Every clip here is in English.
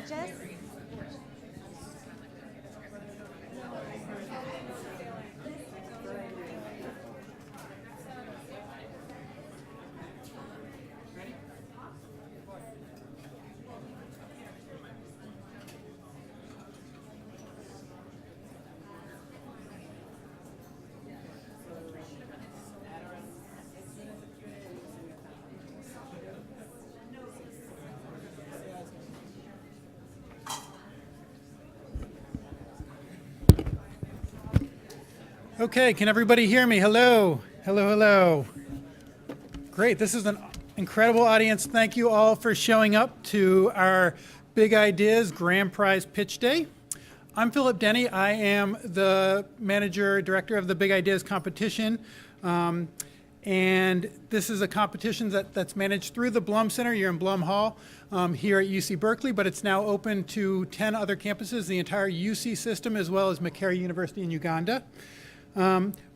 Jess? Okay, can everybody hear me? Hello, hello, hello. Great, this is an incredible audience. Thank you all for showing up to our Big Ideas Grand Prize Pitch Day. I'm Philip Denny. I am the manager, director of the Big Ideas competition. And this is a competition that's managed through the Blum Center. You're in Blum Hall here at UC Berkeley, but it's now open to 10 other campuses, the entire UC system, as well as Makerere University in Uganda.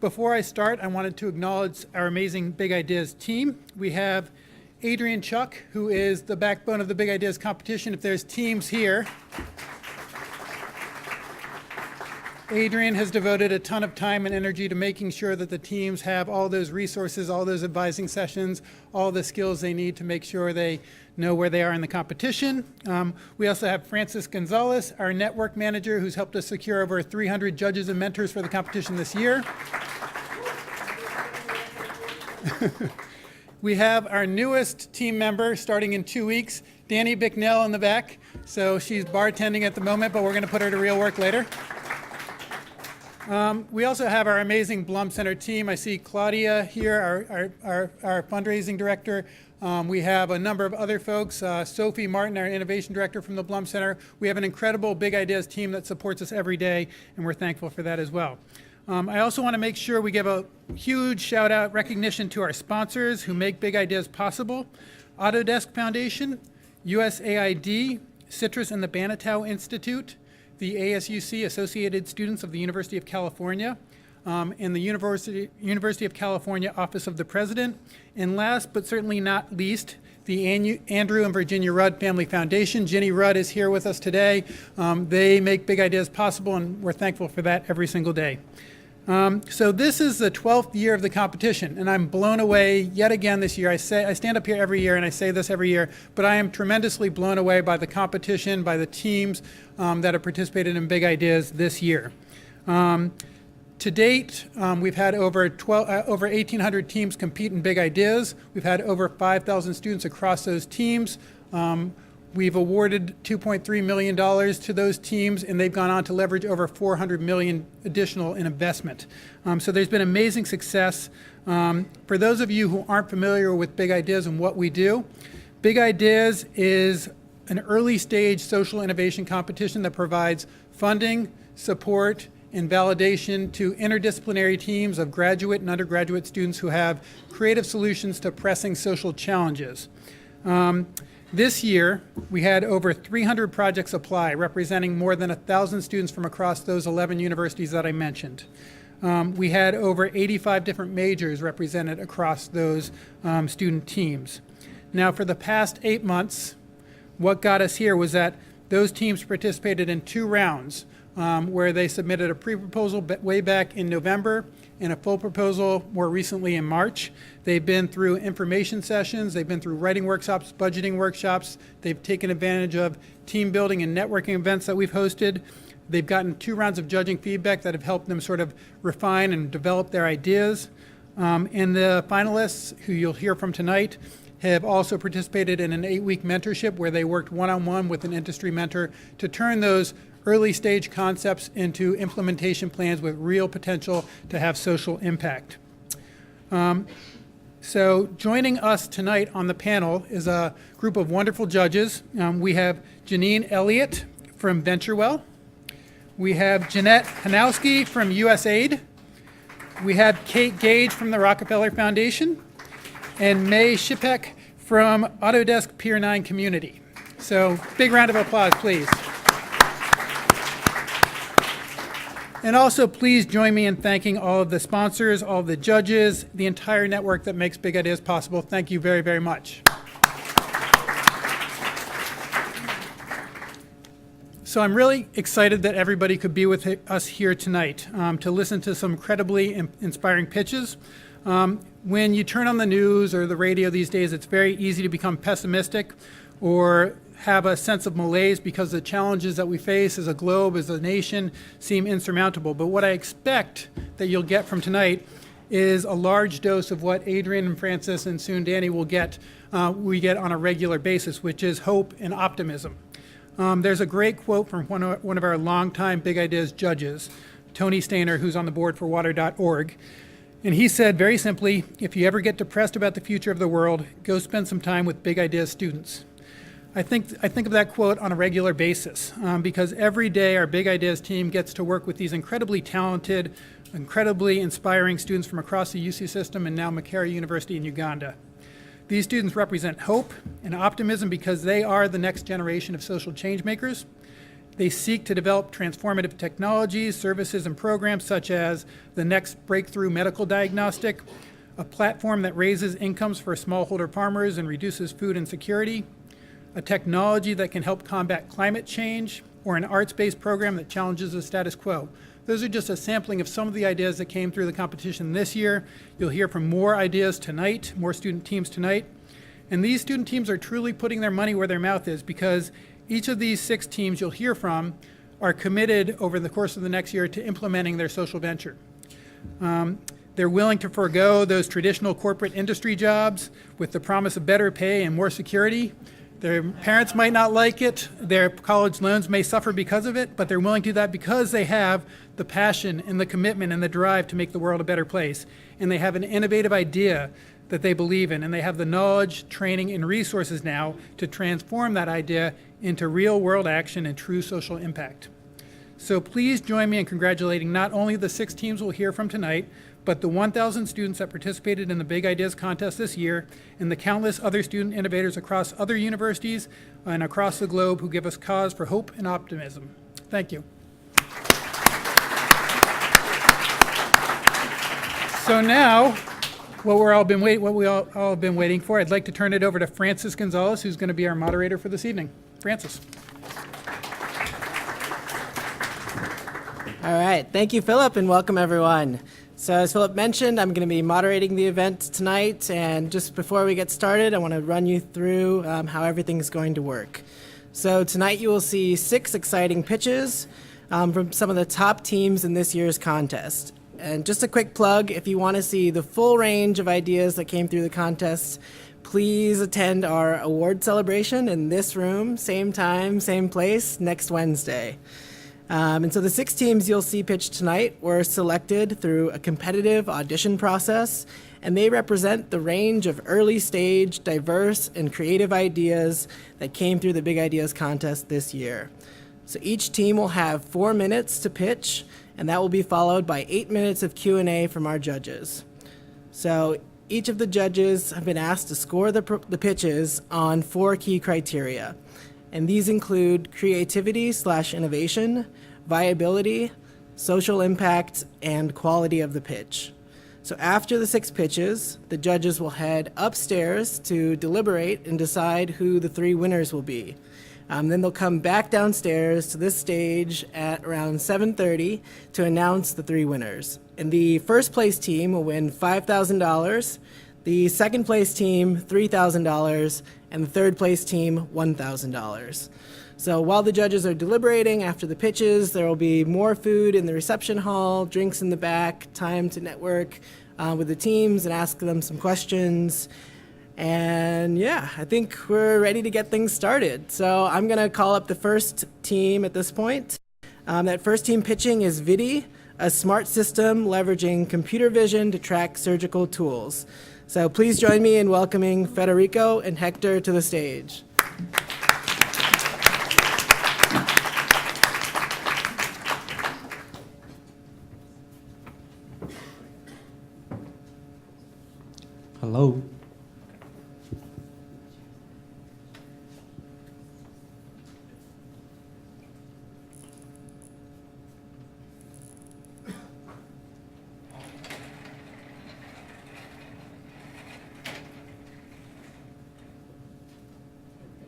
Before I start, I wanted to acknowledge our amazing Big Ideas team. We have Adrian Chuck, who is the backbone of the Big Ideas competition. If there's teams here, Adrian has devoted a ton of time and energy to making sure that the teams have all those resources, all those advising sessions, all the skills they need to make sure they know where they are in the competition. We also have Francis Gonzalez, our network manager, who's helped us secure over 300 judges and mentors for the competition this year. We have our newest team member starting in 2 weeks, Danny Bicknell in the back. So she's bartending at the moment, but we're going to put her to real work later. We also have our amazing Blum Center team. I see Claudia here, our fundraising director. We have a number of other folks, Sophie Martin, our innovation director from the Blum Center. We have an incredible Big Ideas team that supports us every day, and we're thankful for that as well. I also want to make sure we give a huge shout out recognition to our sponsors who make Big Ideas possible: Autodesk Foundation, USAID, Citrus and the Banatow Institute, the ASUC, Associated Students of the University of California, and the University of California Office of the President, and last but certainly not least, the Andrew and Virginia Rudd Family Foundation. Ginny Rudd is here with us today. They make Big Ideas possible, and we're thankful for that every single day. So this is the 12th year of the competition, and I'm blown away yet again this year. I stand up here every year, and I say this every year, but I am tremendously blown away by the competition, by the teams that have participated in Big Ideas this year. To date, we've had over 1,800 teams compete in Big Ideas. We've had over 5,000 students across those teams. We've awarded $2.3 million to those teams, and they've gone on to leverage over $400 million additional in investment. So there's been amazing success. For those of you who aren't familiar with Big Ideas and what we do, Big Ideas is an early stage social innovation competition that provides funding, support, and validation to interdisciplinary teams of graduate and undergraduate students who have creative solutions to pressing social challenges. This year, we had over 300 projects apply, representing more than 1,000 students from across those 11 universities that I mentioned. We had over 85 different majors represented across those student teams. Now, for the past 8 months, what got us here was that those teams participated in 2 rounds, where they submitted a pre-proposal way back in November and a full proposal more recently in March. They've been through information sessions, they've been through writing workshops, budgeting workshops, they've taken advantage of team building and networking events that we've hosted. They've gotten 2 rounds of judging feedback that have helped them sort of refine and develop their ideas. And the finalists, who you'll hear from tonight, have also participated in an 8-week mentorship where they worked one-on-one with an industry mentor to turn those early stage concepts into implementation plans with real potential to have social impact. So joining us tonight on the panel is a group of wonderful judges. We have Janine Elliott from VentureWell. We have Jeanette Hanowski from USAID. We have Kate Gage from the Rockefeller Foundation, and May Shipek from Autodesk Pier 9 Community. So big round of applause, please. And also, please join me in thanking all of the sponsors, all of the judges, the entire network that makes Big Ideas possible. Thank you very, very much. So I'm really excited that everybody could be with us here tonight to listen to some incredibly inspiring pitches. When you turn on the news or the radio these days, it's very easy to become pessimistic or have a sense of malaise because the challenges that we face as a globe, as a nation, seem insurmountable. But what I expect that you'll get from tonight is a large dose of what Adrian and Francis and soon Danny will get, we get on a regular basis, which is hope and optimism. There's a great quote from one of our longtime Big Ideas judges, Tony Stainer, who's on the board for water.org. And he said very simply, if you ever get depressed about the future of the world, go spend some time with Big Ideas students. I think of that quote on a regular basis because every day our Big Ideas team gets to work with these incredibly talented, incredibly inspiring students from across the UC system and now Makerere University in Uganda. These students represent hope and optimism because they are the next generation of social change makers. They seek to develop transformative technologies, services, and programs such as the next breakthrough medical diagnostic, a platform that raises incomes for smallholder farmers and reduces food insecurity, a technology that can help combat climate change, or an arts-based program that challenges the status quo. Those are just a sampling of some of the ideas that came through the competition this year. You'll hear from more ideas tonight, more student teams tonight. And these student teams are truly putting their money where their mouth is because each of these 6 teams you'll hear from are committed over the course of the next year to implementing their social venture. They're willing to forego those traditional corporate industry jobs with the promise of better pay and more security. Their parents might not like it, their college loans may suffer because of it, but they're willing to do that because they have the passion and the commitment and the drive to make the world a better place. And they have an innovative idea that they believe in, and they have the knowledge, training, and resources now to transform that idea into real world action and true social impact. So please join me in congratulating not only the 6 teams we'll hear from tonight, but the 1,000 students that participated in the Big Ideas contest this year, and the countless other student innovators across other universities and across the globe who give us cause for hope and optimism. Thank you. So now, what we all have been waiting for, I'd like to turn it over to Francis Gonzalez, who's going to be our moderator for this evening. Francis. All right, thank you, Philip, and welcome everyone. So as Philip mentioned, I'm going to be moderating the event tonight, and just before we get started, I want to run you through how everything's going to work. So tonight you will see 6 exciting pitches from some of the top teams in this year's contest. And just a quick plug, if you want to see the full range of ideas that came through the contest, please attend our award celebration in this room, same time, same place, next Wednesday. And so the 6 teams you'll see pitched tonight were selected through a competitive audition process, and they represent the range of early stage, diverse, and creative ideas that came through the Big Ideas contest this year. So each team will have 4 minutes to pitch, and that will be followed by 8 minutes of Q&A from our judges. So each of the judges have been asked to score the pitches on 4 key criteria. And these include creativity/innovation, viability, social impact, and quality of the pitch. So after the 6 pitches, the judges will head upstairs to deliberate and decide who the 3 winners will be. Then they'll come back downstairs to this stage at around 7:30 to announce the 3 winners. And the first place team will win $5,000, the second place team $3,000, and the third place team $1,000. So while the judges are deliberating after the pitches, there will be more food in the reception hall, drinks in the back, time to network with the teams and ask them some questions. And yeah, I think we're ready to get things started. So I'm going to call up the first team at this point. That first team pitching is ViDi, a smart system leveraging computer vision to track surgical tools. So please join me in welcoming Federico and Hector to the stage. Hello.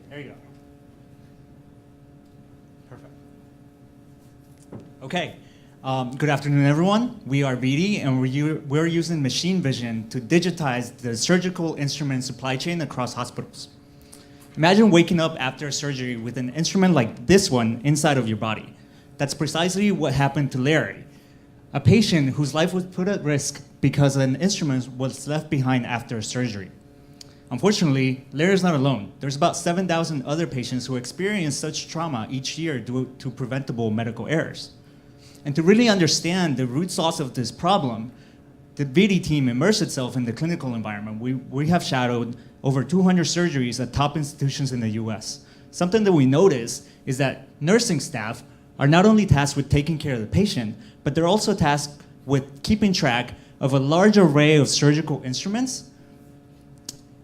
There you go. Perfect. Okay. Good afternoon, everyone. We are BD, and we're using machine vision to digitize the surgical instrument supply chain across hospitals. Imagine waking up after surgery with an instrument like this one inside of your body. That's precisely what happened to Larry, a patient whose life was put at risk because an instrument was left behind after surgery. Unfortunately, Larry is not alone. There's about 7,000 other patients who experience such trauma each year due to preventable medical errors. And to really understand the root cause of this problem, the BD team immersed itself in the clinical environment. We have shadowed over 200 surgeries at top institutions in the US. Something that we notice is that nursing staff are not only tasked with taking care of the patient, but they're also tasked with keeping track of a large array of surgical instruments,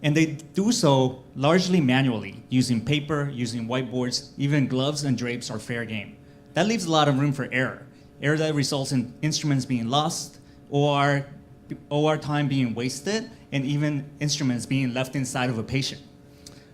and they do so largely manually, using paper, using whiteboards, even gloves and drapes are fair game. That leaves a lot of room for error that results in instruments being lost, OR time being wasted, and even instruments being left inside of a patient.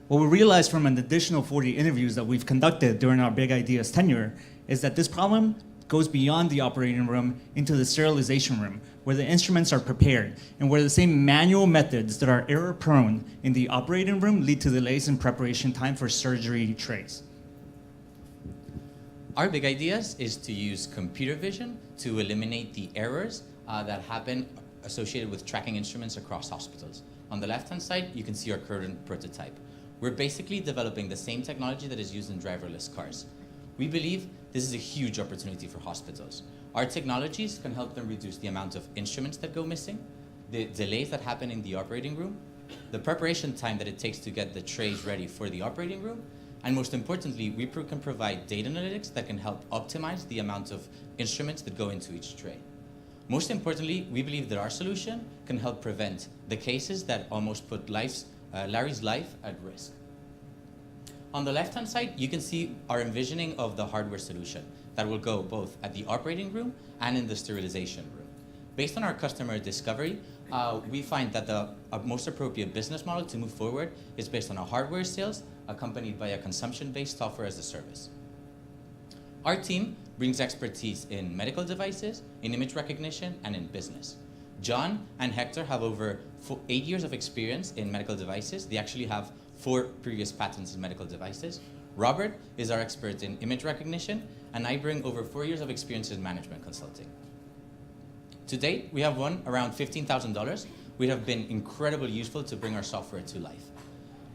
What we realized from an additional 40 interviews that we've conducted during our Big Ideas tenure is that this problem goes beyond the operating room into the sterilization room, where the instruments are prepared, and where the same manual methods that are error-prone in the operating room lead to delays in preparation time for surgery trays. Our big ideas is to use computer vision to eliminate the errors that happen associated with tracking instruments across hospitals. On the left-hand side, you can see our current prototype. We're basically developing the same technology that is used in driverless cars. We believe this is a huge opportunity for hospitals. Our technologies can help them reduce the amount of instruments that go missing, the delays that happen in the operating room, the preparation time that it takes to get the trays ready for the operating room, and most importantly, we can provide data analytics that can help optimize the amount of instruments that go into each tray. Most importantly, we believe that our solution can help prevent the cases that almost put Larry's life at risk. On the left-hand side, you can see our envisioning of the hardware solution that will go both at the operating room and in the sterilization room. Based on our customer discovery, we find that the most appropriate business model to move forward is based on a hardware sales accompanied by a consumption-based software as a service. Our team brings expertise in medical devices, in image recognition, and in business. John and Hector have over 8 years of experience in medical devices. They actually have 4 previous patents in medical devices. Robert is our expert in image recognition, and I bring over 4 years of experience in management consulting. To date, we have won around $15,000. We have been incredibly useful to bring our software to life.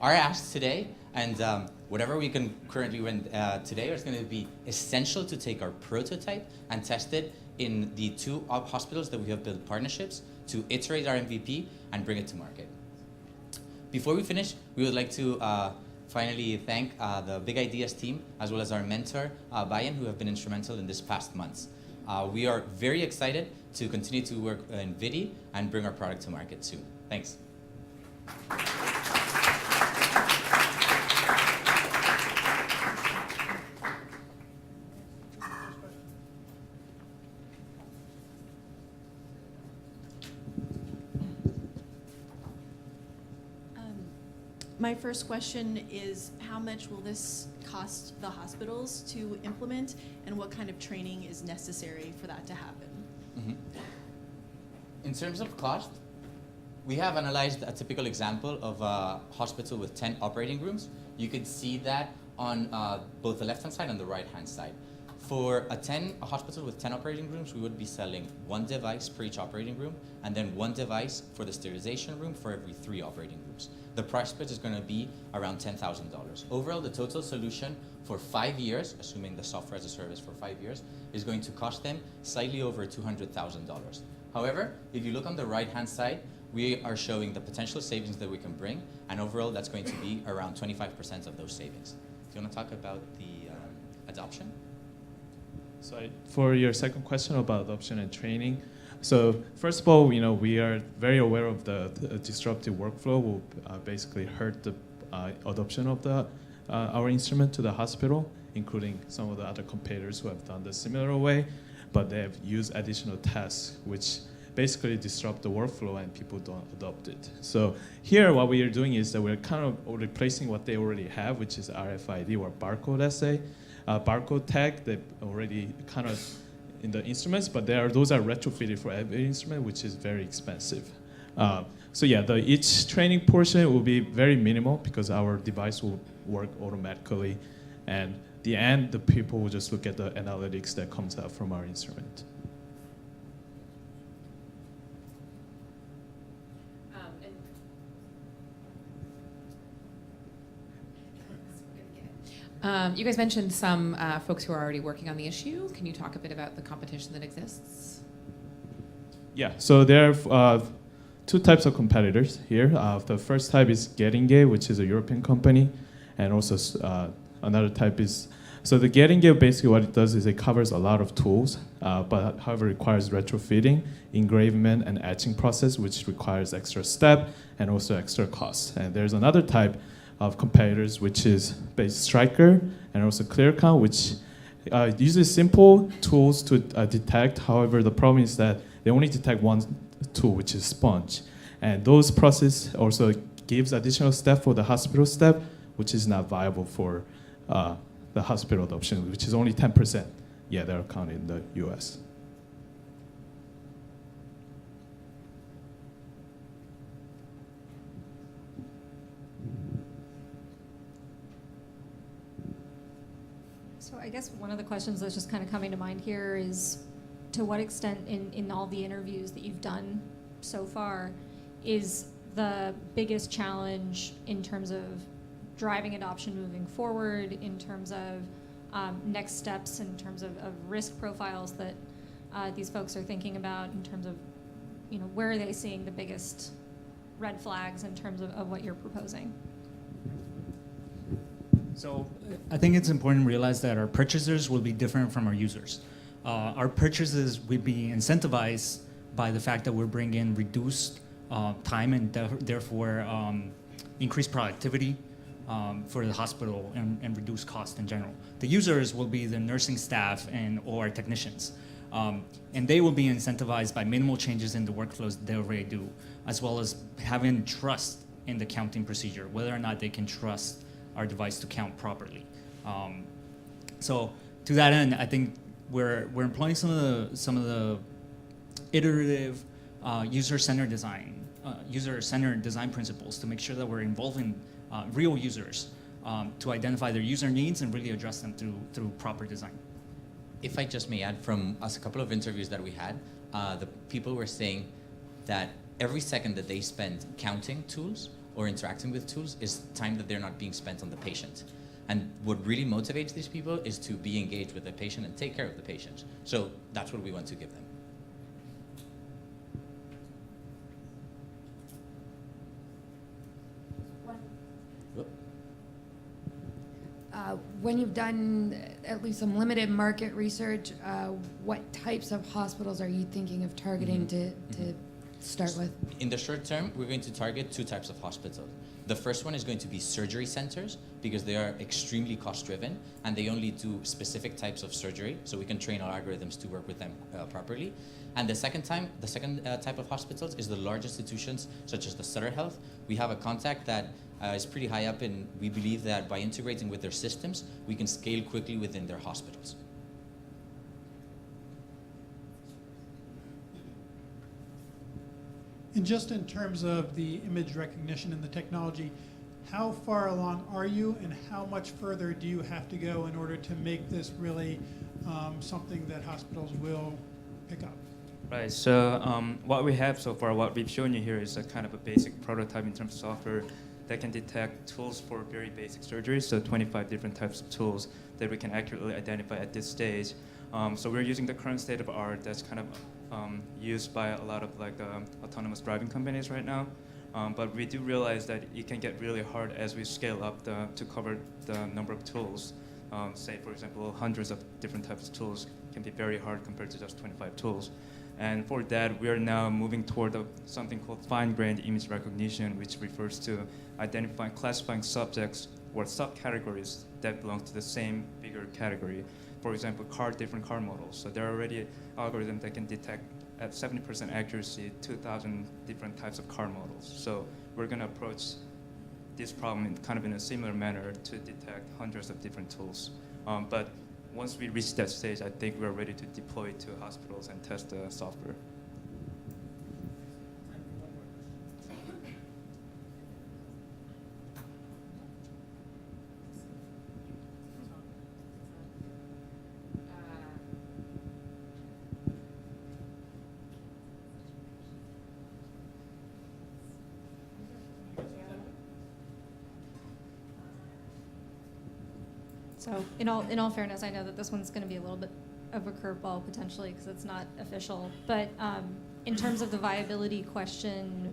Our ask today, and whatever we can currently win today, is going to be essential to take our prototype and test it in the 2 hospitals that we have built partnerships to iterate our MVP and bring it to market. Before we finish, we would like to finally thank the Big Ideas team, as well as our mentor, Bayan, who have been instrumental in this past months. We are very excited to continue to work in VIDI and bring our product to market soon. Thanks. My first question is, how much will this cost the hospitals to implement, and what kind of training is necessary for that to happen? Mm-hmm. In terms of cost, we have analyzed a typical example of a hospital with 10 operating rooms. You can see that on both the left-hand side and the right-hand side. For a hospital with 10 operating rooms, we would be selling 1 device per each operating room, and then 1 device for the sterilization room for every 3 operating rooms. The price split is going to be around $10,000. Overall, the total solution for 5 years, assuming the software as a service for 5 years, is going to cost them slightly over $200,000. However, if you look on the right-hand side, we are showing the potential savings that we can bring, and overall, that's going to be around 25% of those savings. Do you want to talk about the adoption? So for your second question about adoption and training, so first of all, we are very aware of the disruptive workflow will basically hurt the adoption of our instrument to the hospital, including some of the other competitors who have done the similar way, but they have used additional tasks which basically disrupt the workflow and people don't adopt it. So here what we are doing is that we're kind of replacing what they already have, which is RFID or barcode assay, barcode tag that already kind of in the instruments, but those are retrofitted for every instrument, which is very expensive. So yeah, each training portion will be very minimal because our device will work automatically, and the end, the people will just look at the analytics that comes out from our instrument. You guys mentioned some folks who are already working on the issue. Can you talk a bit about the competition that exists? Yeah, so there are two types of competitors here. The first type is Gettingay, which is a European company, and also another type is, so the Gettingay, basically what it does is it covers a lot of tools, but however requires retrofitting, engravement, and etching process, which requires extra step and also extra cost. And there's another type of competitors, which is Striker and also ClearCount, which uses simple tools to detect. However, the problem is that they only detect one tool, which is sponge. And those process also gives additional step for the hospital step, which is not viable for the hospital adoption, which is only 10%. Yeah, they're counted in the US. So I guess one of the questions that's just kind of coming to mind here is, to what extent in all the interviews that you've done so far is the biggest challenge in terms of driving adoption moving forward, in terms of next steps, in terms of risk profiles that these folks are thinking about, in terms of, where are they seeing the biggest red flags in terms of what you're proposing? So I think it's important to realize that our purchasers will be different from our users. Our purchases will be incentivized by the fact that we're bringing reduced time and therefore increased productivity for the hospital and reduce cost in general. The users will be the nursing staff or technicians. And they will be incentivized by minimal changes in the workflows they already do, as well as having trust in the counting procedure, whether or not they can trust our device to count properly. So to that end, I think we're employing some of the iterative user-centered design principles to make sure that we're involving real users to identify their user needs and really address them through proper design. If I just may add, from us, a couple of interviews that we had, the people were saying that every second that they spend counting tools or interacting with tools is time that they're not being spent on the patient. And what really motivates these people is to be engaged with the patient and take care of the patient. So that's what we want to give them. When you've done at least some limited market research, what types of hospitals are you thinking of targeting to start with? In the short term, we're going to target two types of hospitals. The first one is going to be surgery centers, because they are extremely cost-driven and they only do specific types of surgery, so we can train our algorithms to work with them properly. And the second type of hospitals is the large institutions, such as the Sutter Health. We have a contact that is pretty high up, and we believe that by integrating with their systems, we can scale quickly within their hospitals. And just in terms of the image recognition and the technology, how far along are you, and how much further do you have to go in order to make this really something that hospitals will pick up? Right, so what we have so far, what we've shown you here is a kind of a basic prototype in terms of software that can detect tools for very basic surgeries, so 25 different types of tools that we can accurately identify at this stage. So we're using the current state of art that's kind of used by a lot of autonomous driving companies right now. But we do realize that it can get really hard as we scale up to cover the number of tools. Say, for example, hundreds of different types of tools can be very hard compared to just 25 tools. And for that, we are now moving toward something called fine-grained image recognition, which refers to identifying, classifying subjects or subcategories that belong to the same bigger category. For example, different car models. So there are already algorithms that can detect at 70% accuracy 2,000 different types of car models. So we're going to approach this problem in a similar manner to detect hundreds of different tools. But once we reach that stage, I think we're ready to deploy it to hospitals and test the software. So in all fairness, I know that this one's going to be a little bit of a curveball potentially because it's not official. But in terms of the viability question,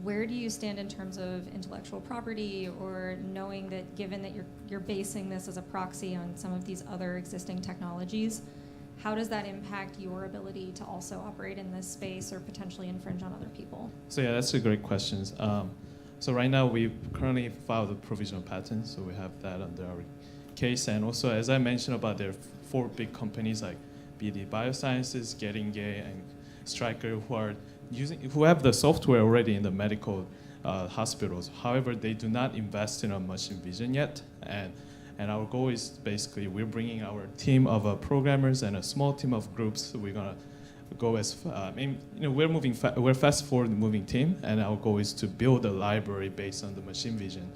where do you stand in terms of intellectual property, or knowing that given that you're basing this as a proxy on some of these other existing technologies, how does that impact your ability to also operate in this space or potentially infringe on other people? So yeah, that's a great question. So right now we currently filed a provisional patent, so we have that under our case. And also, as I mentioned about there are 4 big companies like BD Biosciences, Getting Gay, and Stryker who have the software already in the medical hospitals. However, they do not invest in a machine vision yet. And our goal is basically we're bringing our team of programmers and a small team of groups. We're gonna go as we're a fast forward moving team, and our goal is to build a library based on the machine vision.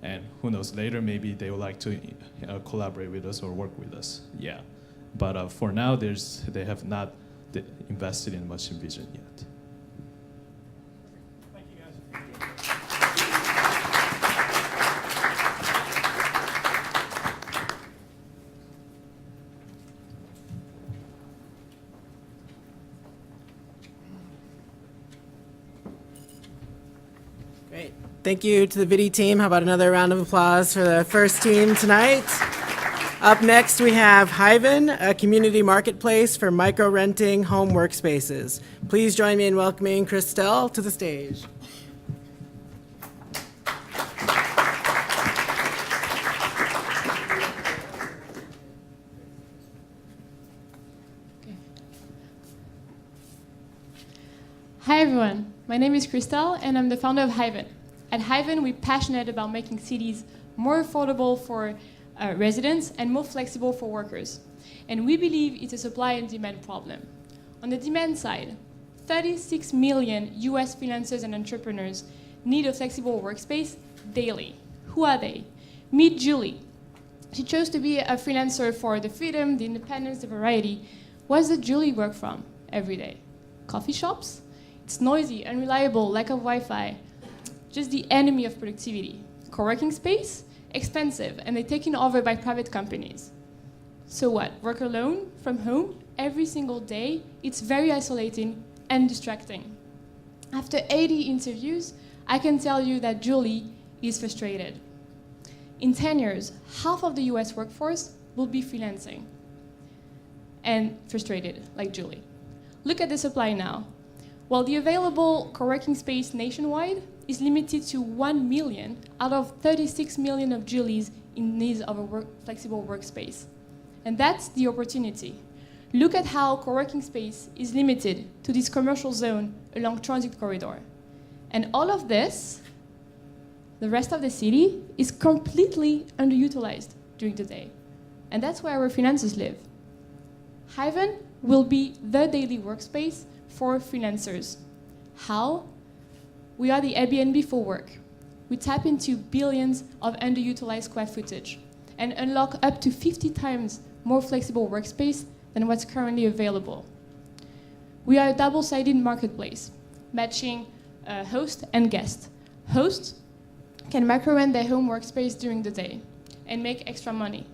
And who knows, later maybe they would like to collaborate with us or work with us. Yeah, but for now, they have not invested in machine vision yet. Thank you, guys. Great. Thank you to the ViDi team. How about another round of applause for the first team tonight? Up next, we have Hyven, a community marketplace for micro-renting home workspaces. Please join me in welcoming Christelle to the stage. Hi everyone, my name is Christelle and I'm the founder of Hyven. At Hyven, we're passionate about making cities more affordable for residents and more flexible for workers. And we believe it's a supply and demand problem. On the demand side, 36 million US freelancers and entrepreneurs need a flexible workspace daily. Who are they? Meet Julie. She chose to be a freelancer for the freedom, the independence, the variety. Where does Julie work from every day? Coffee shops? It's noisy, unreliable, lack of Wi-Fi. Just the enemy of productivity. Co-working space? Expensive, and they're taken over by private companies. So what? Work alone, from home, every single day? It's very isolating and distracting. After 80 interviews, I can tell you that Julie is frustrated. In 10 years, half of the US workforce will be freelancing and frustrated, like Julie. Look at the supply now. While the available co-working space nationwide is limited to 1 million out of 36 million of Julies in need of a flexible workspace. And that's the opportunity. Look at how co-working space is limited to this commercial zone along transit corridor. And all of this, the rest of the city, is completely underutilized during the day. And that's where our freelancers live. Hyven will be the daily workspace for freelancers. How? We are the Airbnb for work. We tap into billions of underutilized square footage and unlock up to 50 times more flexible workspace than what's currently available. We are a double-sided marketplace, matching host and guest. Hosts can macro-rent their home workspace during the day and make extra money.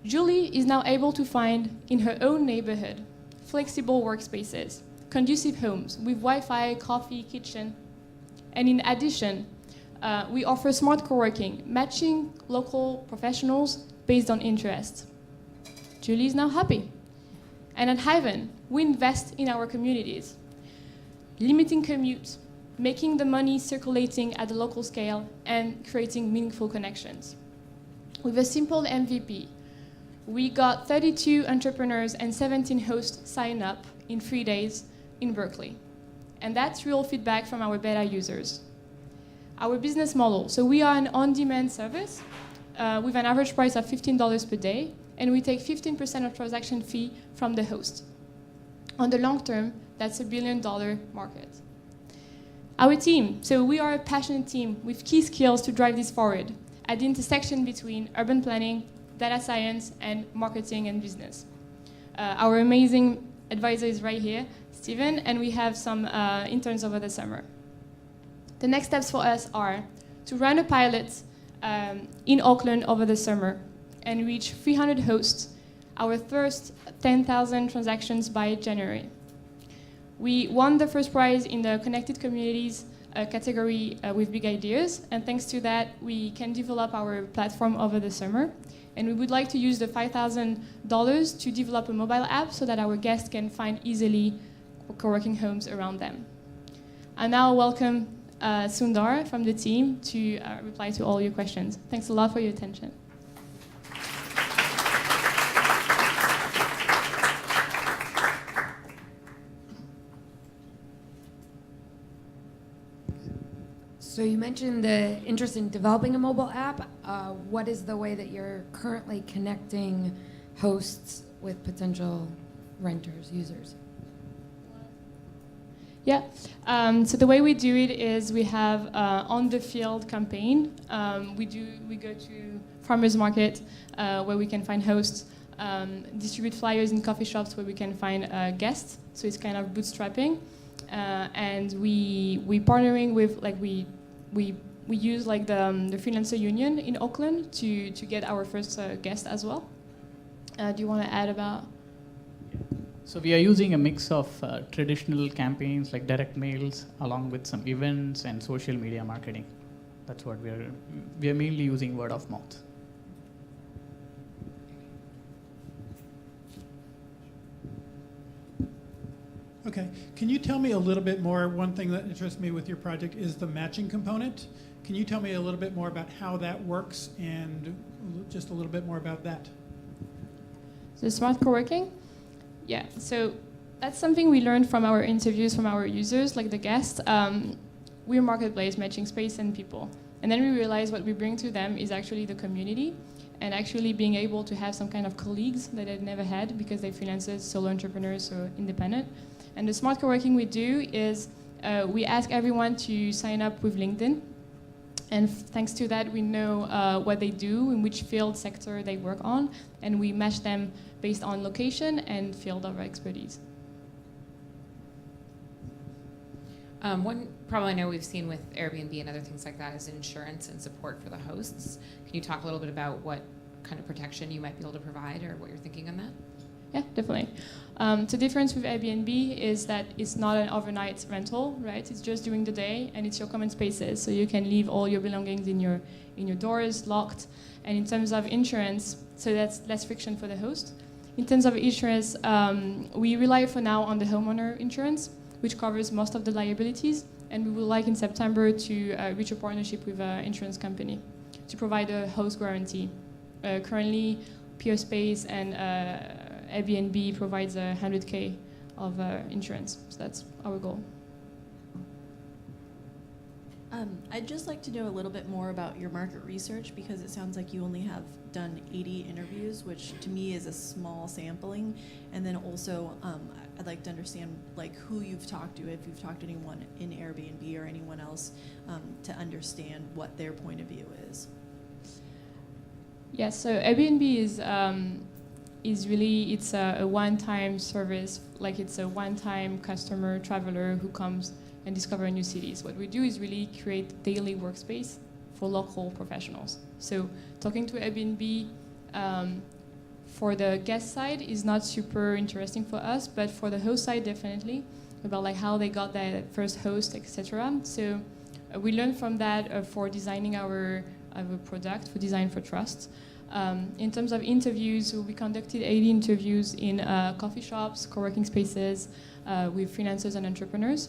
Julie is now able to find in her own neighborhood flexible workspaces, conducive homes with Wi-Fi, coffee, kitchen. And in addition, we offer smart co-working, matching local professionals based on interest. Julie is now happy. And at Hyven, we invest in our communities, limiting commutes, making the money circulating at the local scale, and creating meaningful connections. With a simple MVP, we got 32 entrepreneurs and 17 hosts sign up in 3 days in Berkeley. And that's real feedback from our beta users. Our business model, so we are an on-demand service with an average price of $15 per day, and we take 15% of transaction fee from the host. On the long term, that's $1 billion market. Our team, so we are a passionate team with key skills to drive this forward at the intersection between urban planning, data science, and marketing and business. Our amazing advisor is right here, Steven, and we have some interns over the summer. The next steps for us are to run a pilot in Auckland over the summer and reach 300 hosts, our first 10,000 transactions by January. We won the first prize in the Connected Communities category with big ideas, and thanks to that, we can develop our platform over the summer. And we would like to use the $5,000 to develop a mobile app so that our guests can find easily co-working homes around them. I now welcome Sundar from the team to reply to all your questions. Thanks a lot for your attention. So you mentioned the interest in developing a mobile app. What is the way that you're currently connecting hosts with potential renters, users? Yeah, so the way we do it is we have on-the-field campaign. We go to farmers market where we can find hosts, distribute flyers in coffee shops where we can find guests. So it's kind of bootstrapping, and we partnering with we use like the freelancer union in Auckland to get our first guest as well. Do you want to add about? So we are using a mix of traditional campaigns like direct mails along with some events and social media marketing. That's what we are mainly using word of mouth. Okay, can you tell me a little bit more? One thing that interests me with your project is the matching component. Can you tell me a little bit more about how that works and just a little bit more about that? The smart co-working? Yeah, so that's something we learned from our interviews from our users, like the guests. We're marketplace, matching space and people. And then we realized what we bring to them is actually the community and actually being able to have some kind of colleagues that they've never had because they're freelancers, solo entrepreneurs, or independent. And the smart co-working we do is we ask everyone to sign up with LinkedIn. And thanks to that, we know what they do, in which field sector they work on, and we match them based on location and field of expertise. One problem I know we've seen with Airbnb and other things like that is insurance and support for the hosts. Can you talk a little bit about what kind of protection you might be able to provide or what you're thinking on that? Yeah, definitely. The difference with Airbnb is that it's not an overnight rental, right? It's just during the day, and it's your common spaces, so you can leave all your belongings in your doors locked. And in terms of insurance, so that's less friction for the host. In terms of insurance, we rely for now on the homeowner insurance, which covers most of the liabilities, and we would like in September to reach a partnership with an insurance company to provide a host guarantee. Currently, PeerSpace and Airbnb provides $100K of insurance, so that's our goal. I'd just like to know a little bit more about your market research because it sounds like you only have done 80 interviews, which to me is a small sampling. And then also, I'd like to understand like who you've talked to, if you've talked to anyone in Airbnb or anyone else, to understand what their point of view is. Yes, so Airbnb is really, it's a one-time service, like it's a one-time customer, traveler who comes and discover new cities. What we do is really create daily workspace for local professionals. So talking to Airbnb for the guest side is not super interesting for us, but for the host side, definitely, about like how they got their first host, etc. So we learned from that for designing our product, for Design for Trust. In terms of interviews, we conducted 80 interviews in coffee shops, co-working spaces, with freelancers and entrepreneurs.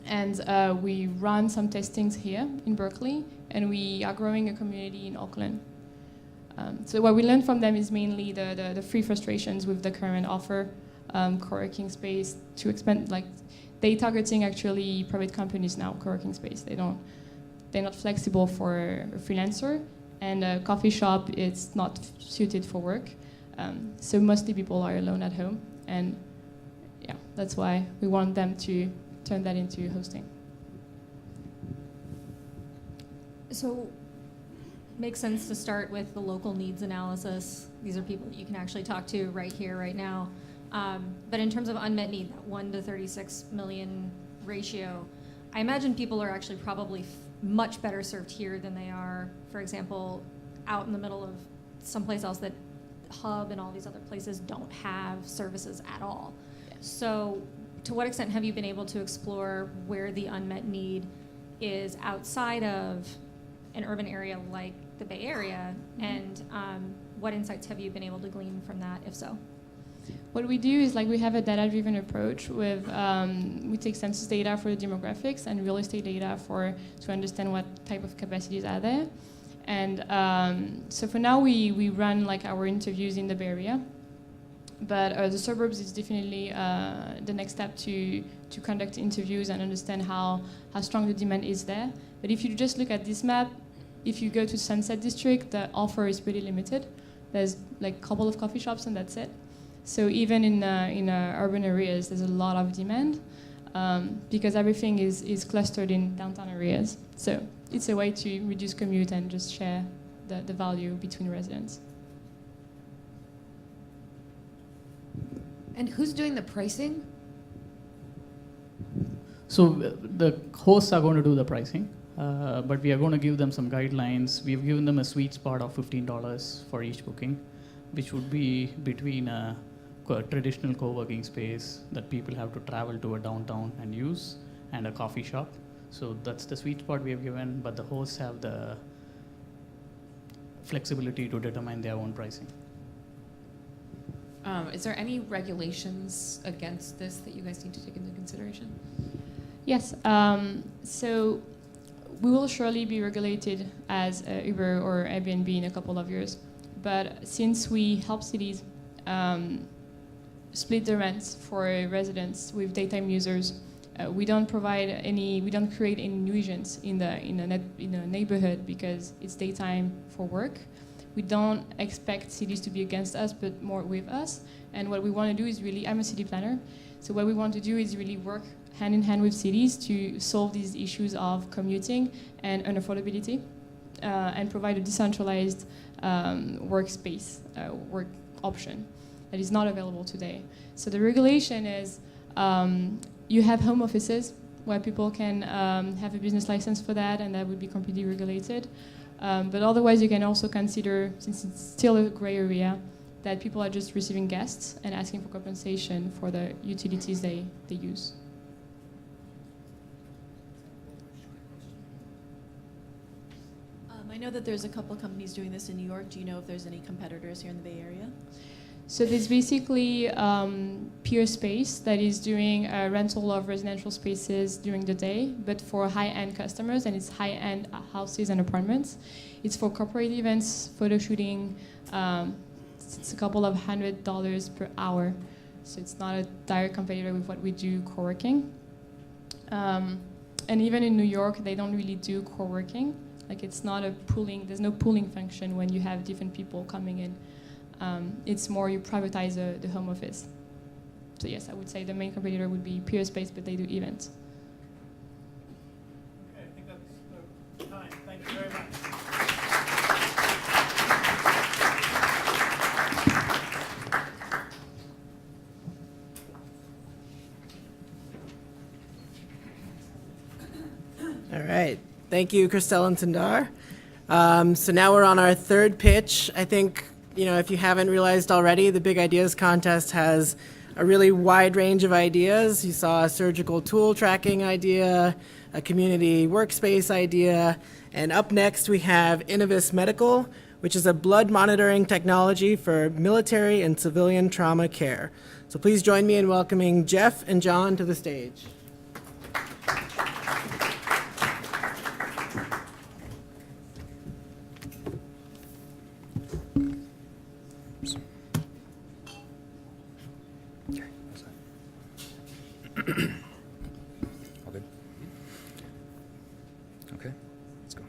And we run some testings here in Berkeley, and we are growing a community in Auckland. So what we learned from them is mainly the free frustrations with the current offer, co-working space to expand, like they targeting actually private companies now, co-working space. They're not flexible for a freelancer, and a coffee shop it's not suited for work. So mostly people are alone at home, and yeah, that's why we want them to turn that into hosting. So, makes sense to start with the local needs analysis. These are people that you can actually talk to right here, right now. But in terms of unmet need, that 1 to 36 million ratio, I imagine people are actually probably much better served here than they are, for example, out in the middle of someplace else that Hub and all these other places don't have services at all. Yes. So to what extent have you been able to explore where the unmet need is outside of an urban area like the Bay Area, and what insights have you been able to glean from that, if so? What we do is we have a data-driven approach with we take census data for the demographics and real estate data to understand what type of capacities are there. And so for now we run our interviews in the Bay Area, but the suburbs is definitely the next step to conduct interviews and understand how strong the demand is there. But if you just look at this map, if you go to Sunset District, the offer is pretty limited. There's a couple of coffee shops and that's it. So even in urban areas, there's a lot of demand because everything is clustered in downtown areas. So it's a way to reduce commute and just share the value between residents. And who's doing the pricing? So the hosts are going to do the pricing, but we are going to give them some guidelines. We've given them a sweet spot of $15 for each booking, which would be between a traditional co-working space that people have to travel to a downtown and use, and a coffee shop. So that's the sweet spot we have given, but the hosts have the flexibility to determine their own pricing. Is there any regulations against this that you guys need to take into consideration? Yes. So we will surely be regulated as Uber or Airbnb in a couple of years. But since we help cities split the rents for residents with daytime users, we don't create any nuisance in the neighborhood because it's daytime for work. We don't expect cities to be against us, but more with us. And what we want to do is really, I'm a city planner, so what we want to do is really work hand in hand with cities to solve these issues of commuting and unaffordability, and provide a decentralized workspace, work option that is not available today. So the regulation is you have home offices where people can have a business license for that, and that would be completely regulated. But otherwise, you can also consider, since it's still a gray area, that people are just receiving guests and asking for compensation for the utilities they use. I know that there's a couple of companies doing this in New York. Do you know if there's any competitors here in the Bay Area? So there's basically Peer Space that is doing a rental of residential spaces during the day, but for high-end customers, and it's high-end houses and apartments. It's for corporate events, photo shooting. It's a couple of $100 per hour, so it's not a direct competitor with what we do co-working. And even in New York, they don't really do co-working. It's not a pooling. There's no pooling function when you have different people coming in. It's more you privatize the home office. So yes, I would say the main competitor would be Peer Space, but they do events. Okay, I think that's the time. Thank you very much. All right. Thank you, Christelle and Sundar. So now we're on our third pitch. I think, if you haven't realized already, the Big Ideas Contest has a really wide range of ideas. You saw a surgical tool tracking idea, a community workspace idea, and up next we have Innovis Medical, which is a blood monitoring technology for military and civilian trauma care. So please join me in welcoming Jeff and John to the stage. All good? Okay, let's go.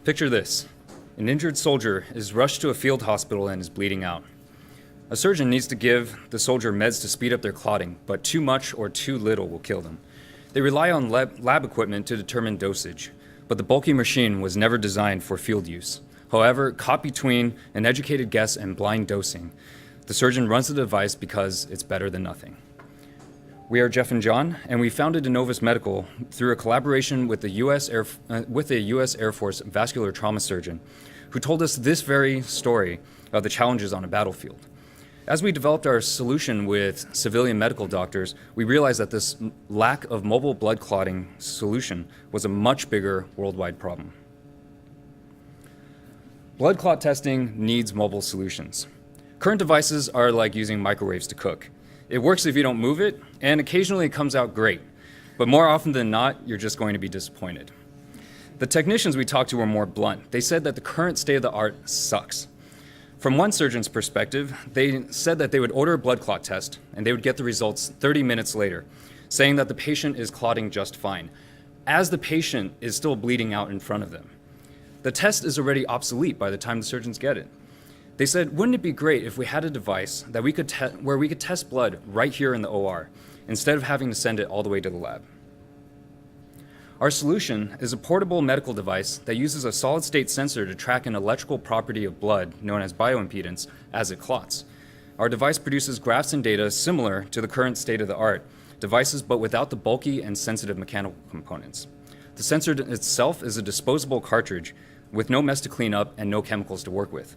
Picture this. An injured soldier is rushed to a field hospital and is bleeding out. A surgeon needs to give the soldier meds to speed up their clotting, but too much or too little will kill them. They rely on lab equipment to determine dosage, but the bulky machine was never designed for field use. However, caught between an educated guess and blind dosing, the surgeon runs the device because it's better than nothing. We are Jeff and John, and we founded Innovus Medical through a collaboration with a U.S. Air Force vascular trauma surgeon who told us this very story of the challenges on a battlefield. As we developed our solution with civilian medical doctors, we realized that this lack of mobile blood clotting solution was a much bigger worldwide problem. Blood clot testing needs mobile solutions. Current devices are like using microwaves to cook. It works if you don't move it, and occasionally it comes out great. But more often than not, you're just going to be disappointed. The technicians we talked to were more blunt. They said that the current state of the art sucks. From one surgeon's perspective, they said that they would order a blood clot test and they would get the results 30 minutes later, saying that the patient is clotting just fine, as the patient is still bleeding out in front of them. The test is already obsolete by the time the surgeons get it. They said, wouldn't it be great if we had a device that where we could test blood right here in the OR, instead of having to send it all the way to the lab? Our solution is a portable medical device that uses a solid-state sensor to track an electrical property of blood, known as bioimpedance, as it clots. Our device produces graphs and data similar to the current state-of-the-art devices, but without the bulky and sensitive mechanical components. The sensor itself is a disposable cartridge with no mess to clean up and no chemicals to work with.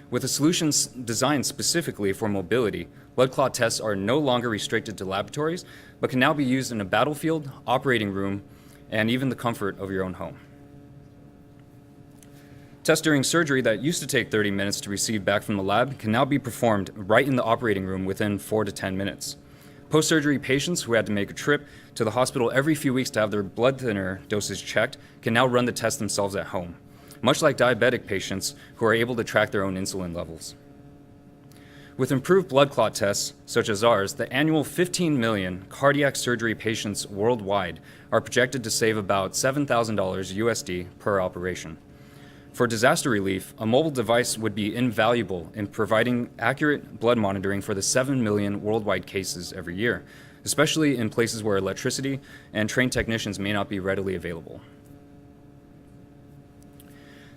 With a solution designed specifically for mobility, blood clot tests are no longer restricted to laboratories, but can now be used in a battlefield, operating room, and even the comfort of your own home. Tests during surgery that used to take 30 minutes to receive back from the lab can now be performed right in the operating room within 4 to 10 minutes. Post-surgery patients who had to make a trip to the hospital every few weeks to have their blood thinner dosage checked can now run the test themselves at home, much like diabetic patients who are able to track their own insulin levels. With improved blood clot tests, such as ours, the annual 15 million cardiac surgery patients worldwide are projected to save about $7,000 USD per operation. For disaster relief, a mobile device would be invaluable in providing accurate blood monitoring for the 7 million worldwide cases every year, especially in places where electricity and trained technicians may not be readily available.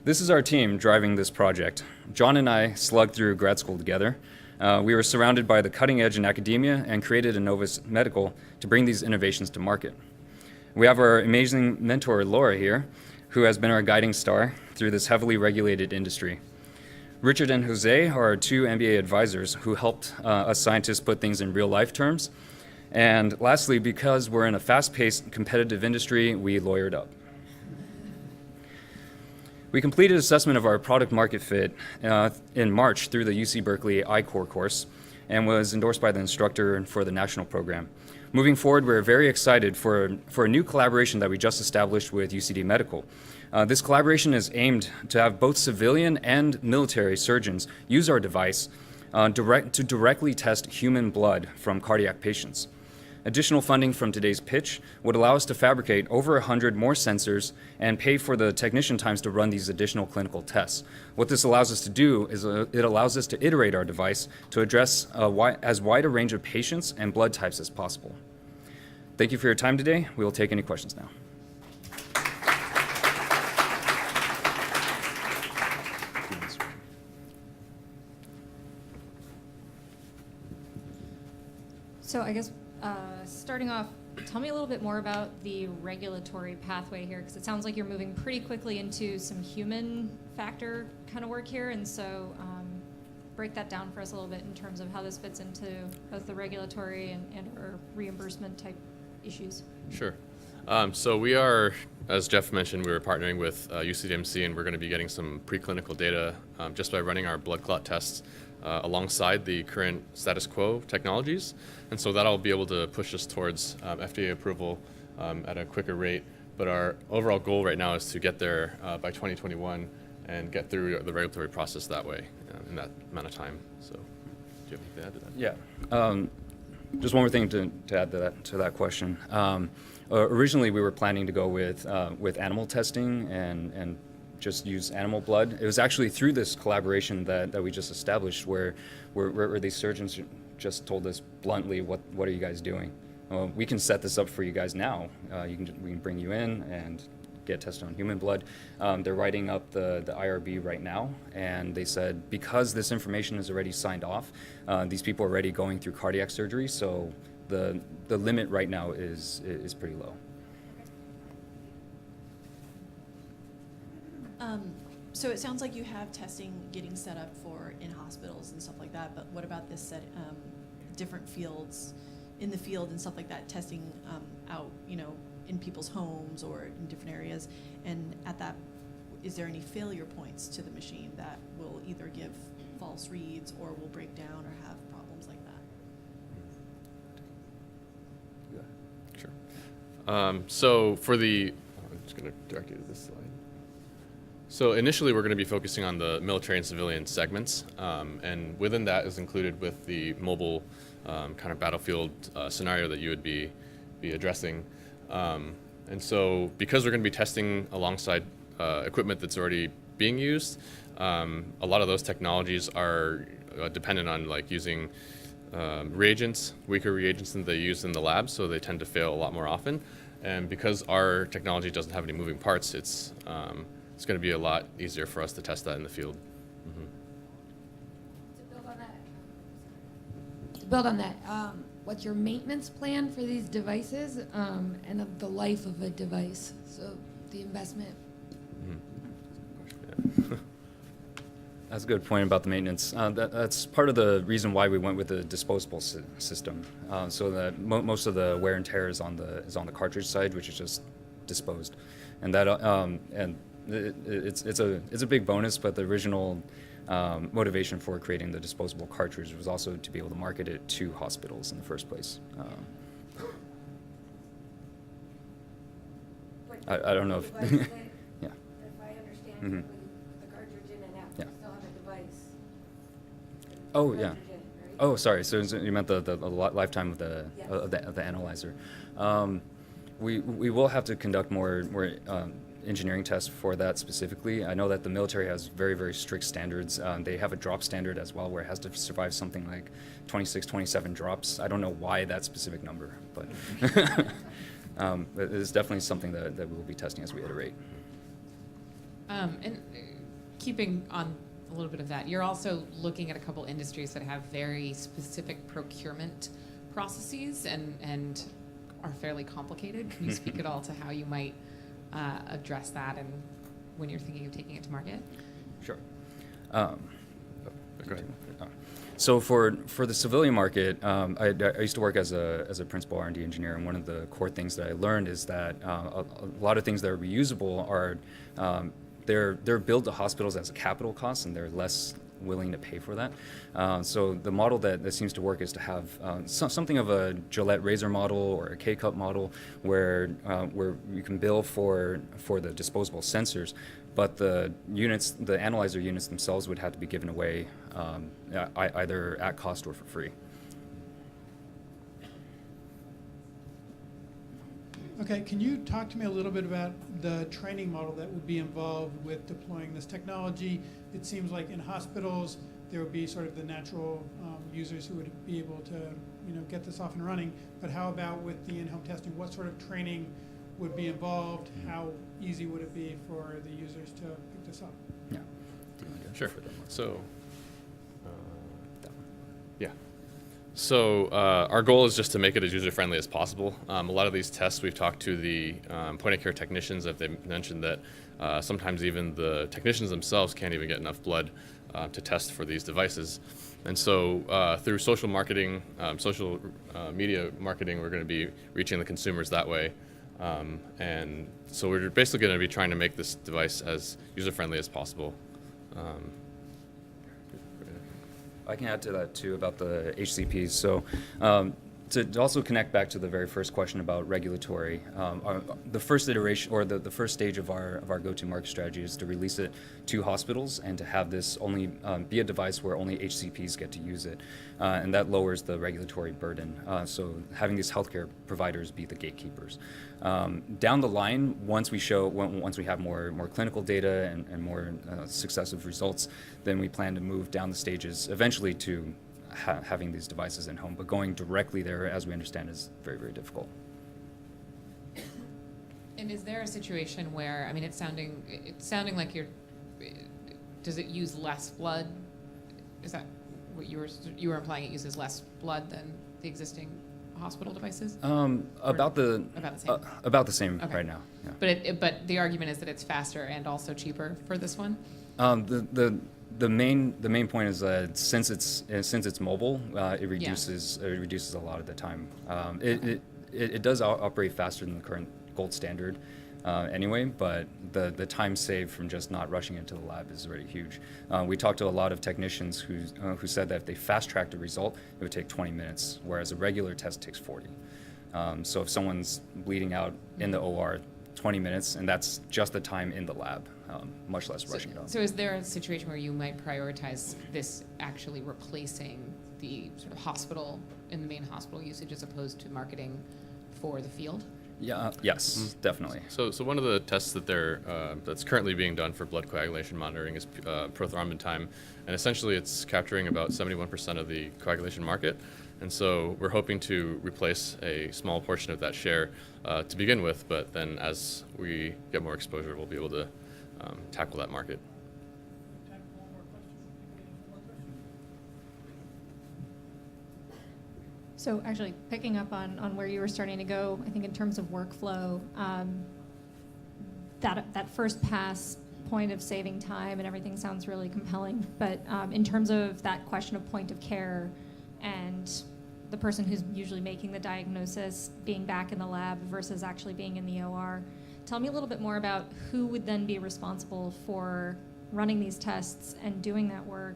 This is our team driving this project. John and I slugged through grad school together. We were surrounded by the cutting edge in academia and created Innovus Medical to bring these innovations to market. We have our amazing mentor, Laura, here, who has been our guiding star through this heavily regulated industry. Richard and Jose are our two MBA advisors who helped us scientists put things in real life terms. And lastly, because we're in a fast-paced competitive industry, we lawyered up. We completed assessment of our product market fit in March through the UC Berkeley I-Core course and was endorsed by the instructor for the national program. Moving forward, we're very excited for a new collaboration that we just established with UCD Medical. This collaboration is aimed to have both civilian and military surgeons use our device to directly test human blood from cardiac patients. Additional funding from today's pitch would allow us to fabricate over 100 more sensors and pay for the technician times to run these additional clinical tests. What this allows us to do is it allows us to iterate our device to address as wide a range of patients and blood types as possible. Thank you for your time today. We will take any questions now. So I guess starting off, tell me a little bit more about the regulatory pathway here, because it sounds like you're moving pretty quickly into some human factor kind of work here, and so break that down for us a little bit in terms of how this fits into both the regulatory and or reimbursement type issues. Sure. So we are, as Jeff mentioned, we were partnering with UCDMC, and we're going to be getting some preclinical data just by running our blood clot tests alongside the current status quo technologies. And so that'll be able to push us towards FDA approval at a quicker rate. But our overall goal right now is to get there by 2021 and get through the regulatory process that way in that amount of time. So do you have anything to add to that? Yeah. Just one more thing to add to that question. Originally, we were planning to go with animal testing and just use animal blood. It was actually through this collaboration that we just established where these surgeons just told us bluntly, what are you guys doing? Well, we can set this up for you guys now. We can bring you in and get tested on human blood. They're writing up the IRB right now, and they said because this information is already signed off, these people are already going through cardiac surgery, so the limit right now is pretty low. So it sounds like you have testing getting set up for in hospitals and stuff like that, but what about this different fields, in the field and stuff like that, testing out, in people's homes or in different areas? And at that, is there any failure points to the machine that will either give false reads or will break down or have problems like that? Sure. So for the, I'm just going to direct you to this slide. So initially we're going to be focusing on the military and civilian segments, and within that is included with the mobile kind of battlefield scenario that you would be addressing. And so because we're going to be testing alongside equipment that's already being used, a lot of those technologies are dependent on like using reagents, weaker reagents than they use in the lab, so they tend to fail a lot more often. And because our technology doesn't have any moving parts, it's going to be a lot easier for us to test that in the field. Mm-hmm. To build on that, what's your maintenance plan for these devices and of the life of a device? So the investment. Mm-hmm. That's a good point about the maintenance. That's part of the reason why we went with the disposable system, so that most of the wear and tear is on the cartridge side, which is just disposed, and that it's a big bonus. But the original motivation for creating the disposable cartridge was also to be able to market it to hospitals in the first place. I don't know if yeah. If I understand correctly, the cartridge in and out, you still have a device. Oh yeah. Oh, sorry. So you meant the lifetime of the analyzer. We will have to conduct more engineering tests for that specifically. I know that the military has very, very strict standards. They have a drop standard as well where it has to survive something like 26, 27 drops. I don't know why that specific number, but it's definitely something that we will be testing as we iterate. And keeping on a little bit of that, you're also looking at a couple industries that have very specific procurement processes and are fairly complicated. Can you speak at all to how you might address that and when you're thinking of taking it to market? Sure. Go ahead. So for the civilian market, I used to work as a principal R&D engineer, and one of the core things that I learned is that a lot of things that are reusable are they're billed to hospitals as a capital cost, and they're less willing to pay for that. So the model that seems to work is to have something of a Gillette razor model or a K-cup model where you can bill for the disposable sensors, but the analyzer units themselves would have to be given away either at cost or for free. Okay, can you talk to me a little bit about the training model that would be involved with deploying this technology? It seems like in hospitals, there would be sort of the natural users who would be able to, get this off and running. But how about with the in-home testing? What sort of training would be involved? How easy would it be for the users to pick this up? Yeah. Sure. So, yeah. So our goal is just to make it as user-friendly as possible. A lot of these tests, we've talked to the point-of-care technicians that they mentioned that sometimes even the technicians themselves can't even get enough blood to test for these devices. And so through social marketing, social media marketing, we're going to be reaching the consumers that way. And so we're basically going to be trying to make this device as user-friendly as possible. I can add to that too about the HCPs. So To also connect back to the very first question about regulatory, the first iteration or the first stage of our go-to-market strategy is to release it to hospitals and to have this only be a device where only HCPs get to use it, and that lowers the regulatory burden. So having these healthcare providers be the gatekeepers. Down the line, once we have more clinical data and more successive results, then we plan to move down the stages eventually to having these devices in home, but going directly there, as we understand, is very, very difficult. And is there a situation where, I mean, it's sounding like does it use less blood? Is that what you were implying? It uses less blood than the existing hospital devices? About the same. About the same Okay. right now. Yeah. But the argument is that it's faster and also cheaper for this one. The main point is that since it's mobile, it reduces a lot of the time. It does operate faster than the current gold standard anyway, but the time saved from just not rushing into the lab is already huge. We talked to a lot of technicians who said that if they fast-tracked a result, it would take 20 minutes, whereas a regular test takes 40. So if someone's bleeding out in the OR, 20 minutes, and that's just the time in the lab, much less rushing it up. So is there a situation where you might prioritize this actually replacing the sort of hospital, in the main hospital usage, as opposed to marketing for the field? Yeah. Yes, definitely. So one of the tests that that's currently being done for blood coagulation monitoring is prothrombin time, and essentially it's capturing about 71% of the coagulation market. And so we're hoping to replace a small portion of that share to begin with, but then as we get more exposure, we'll be able to tackle that market. So actually, picking up on where you were starting to go, I think in terms of workflow, that first pass point of saving time and everything sounds really compelling. But in terms of that question of point of care and the person who's usually making the diagnosis being back in the lab versus actually being in the OR, tell me a little bit more about who would then be responsible for running these tests and doing that work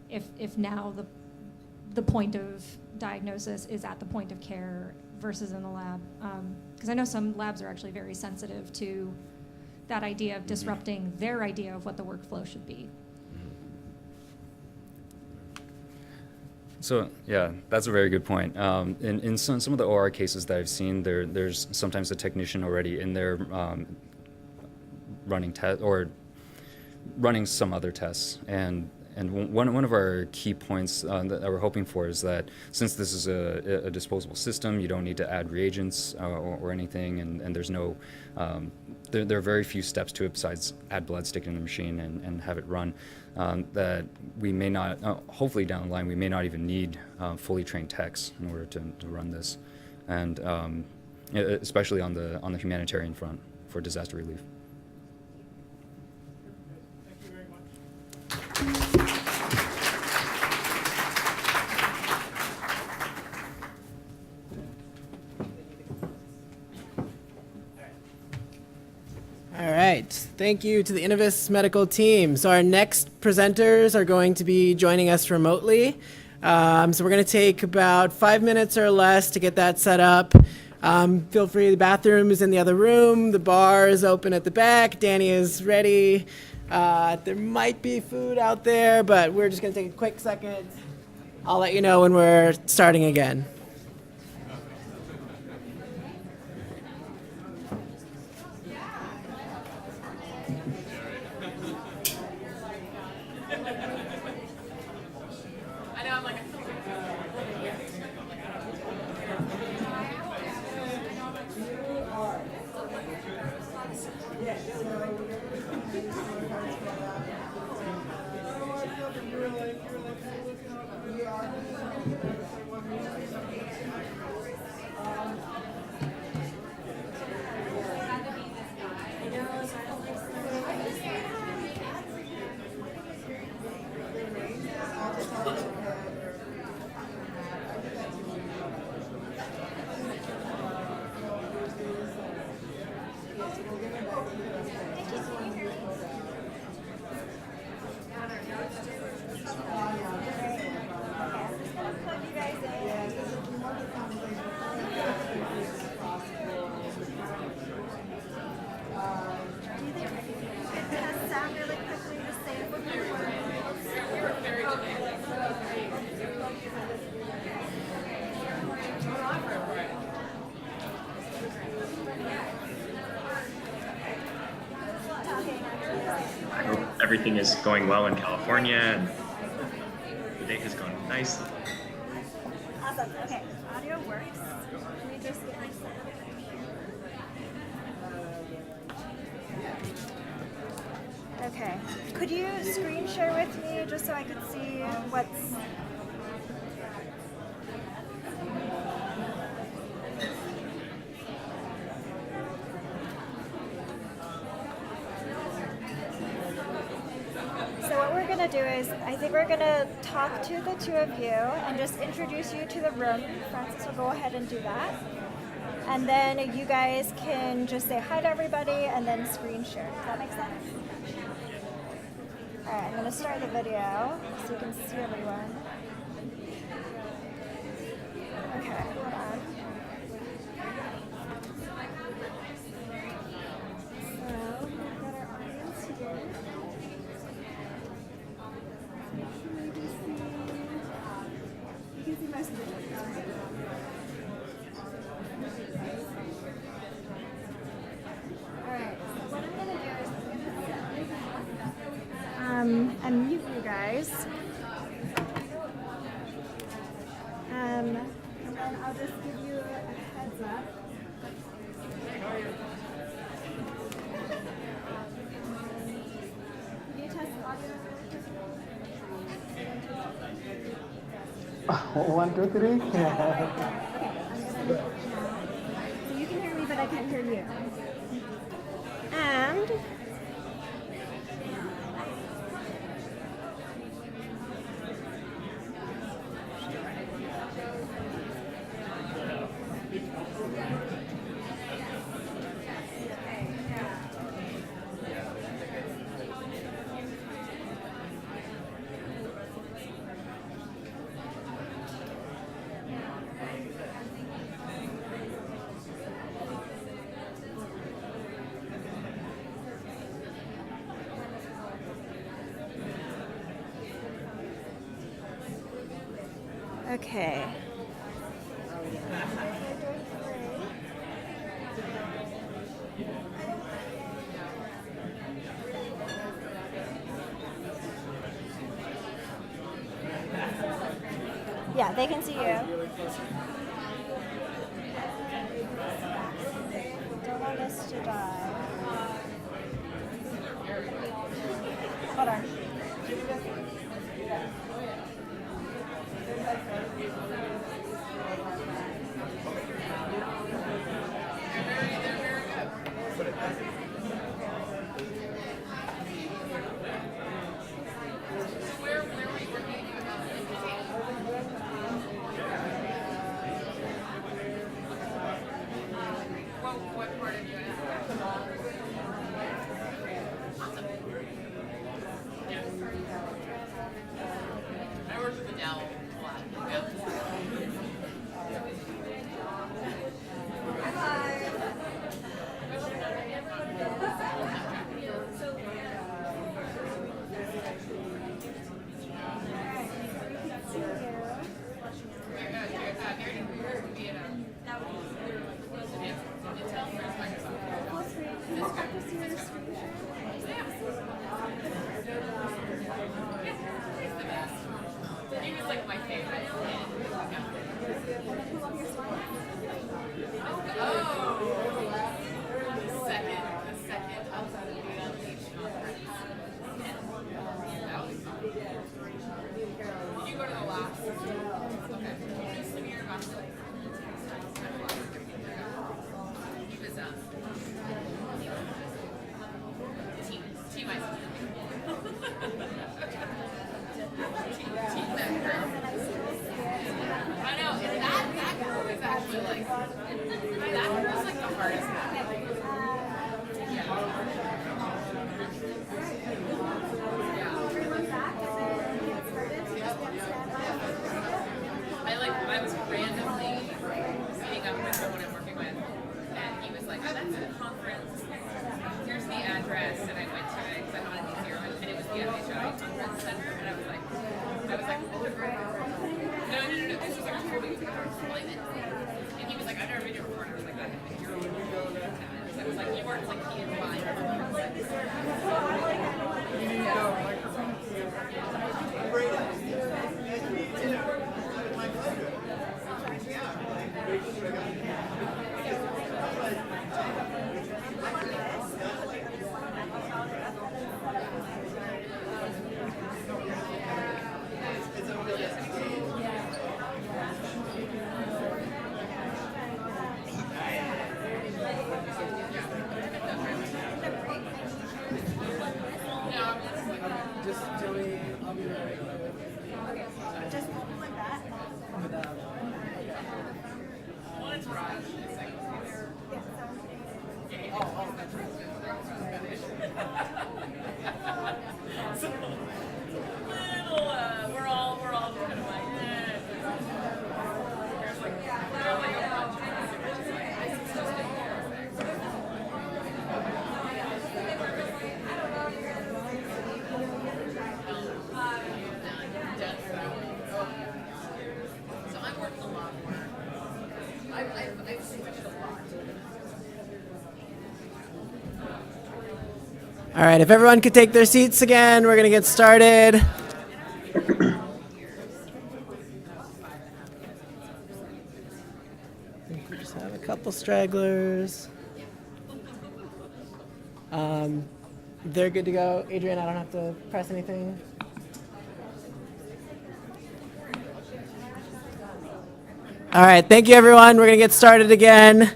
if now the point of diagnosis is at the point of care versus in the lab. Because I know some labs are actually very sensitive to that idea of disrupting their idea of what the workflow should be. So yeah, that's a very good point. In some of the OR cases that I've seen, there's sometimes a technician already in there running running some other tests. And one of our key points that we're hoping for is that since this is a disposable system, you don't need to add reagents or anything, and there's no there are very few steps to it besides add blood, stick it in the machine, and have it run. That we may not, hopefully down the line, we may not even need fully trained techs in order to run this, and especially on the humanitarian front for disaster relief. All right. Thank you to the Innovis medical team. So our next presenters are going to be joining us remotely. So we're going to take about 5 minutes or less to get that set up. Feel free, the bathroom is in the other room. The bar is open at the back. Danny is ready. There might be food out there, but we're just going to take a quick second. I'll let you know when we're starting again. I hope everything is going well in California and the day has gone nicely. Awesome. Okay, audio works. Let me just get my set. Okay, could you screen share with me just so I could see what's... So what we're going to do is, I think we're going to talk to the two of you and just introduce you to the room. Francis will go ahead and do that. And then you guys can just say hi to everybody and then screen share. Does that make sense? All right, I'm going to start the video so you can see everyone. Okay, hold on. So, we've got our audience here. You can see most of the videos, right? Alright, so what I'm going to do is and mute you guys. And then I'll just give you a heads up. Can you test audio? 1, 2, 3. Okay, I'm gonna now. So you can hear me, but I can't hear you. And okay. Yeah, they can see you. Don't want this to die. Hold on. What part of you? I worked with Adele a lot. He was like my favorite. The second Did you go to the last? Okay. Samir Vasily. He was team ice. I know, and that crew is actually like, that crew is like the hardest one. I was randomly meeting up with someone I'm working with, and he was like, oh, that's a conference. Here's the address, and I went to it because I wanted to be here, and it was the FHI Conference Center, and I was like, oh, no, this was like a 4 weeks before deployment. And he was like, I've never been here before, and I was like, you're I was like, you weren't like key in line. All right, if everyone could take their seats again, we're going to get started. I think we just have a couple stragglers. They're good to go. Adrian, I don't have to press anything. All right, thank you, everyone. We're going to get started again.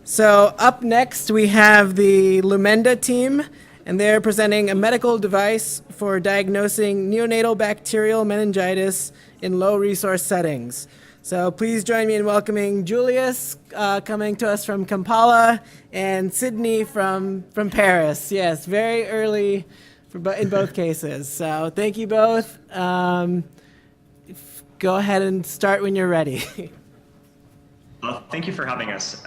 So up next, we have the Lumenda team, and they're presenting a medical device for diagnosing neonatal bacterial meningitis in low-resource settings. So please join me in welcoming Julius, coming to us from Kampala, and Sydney from Paris. Yes, very early in both cases. So thank you both. Go ahead and start when you're ready. Well, thank you for having us.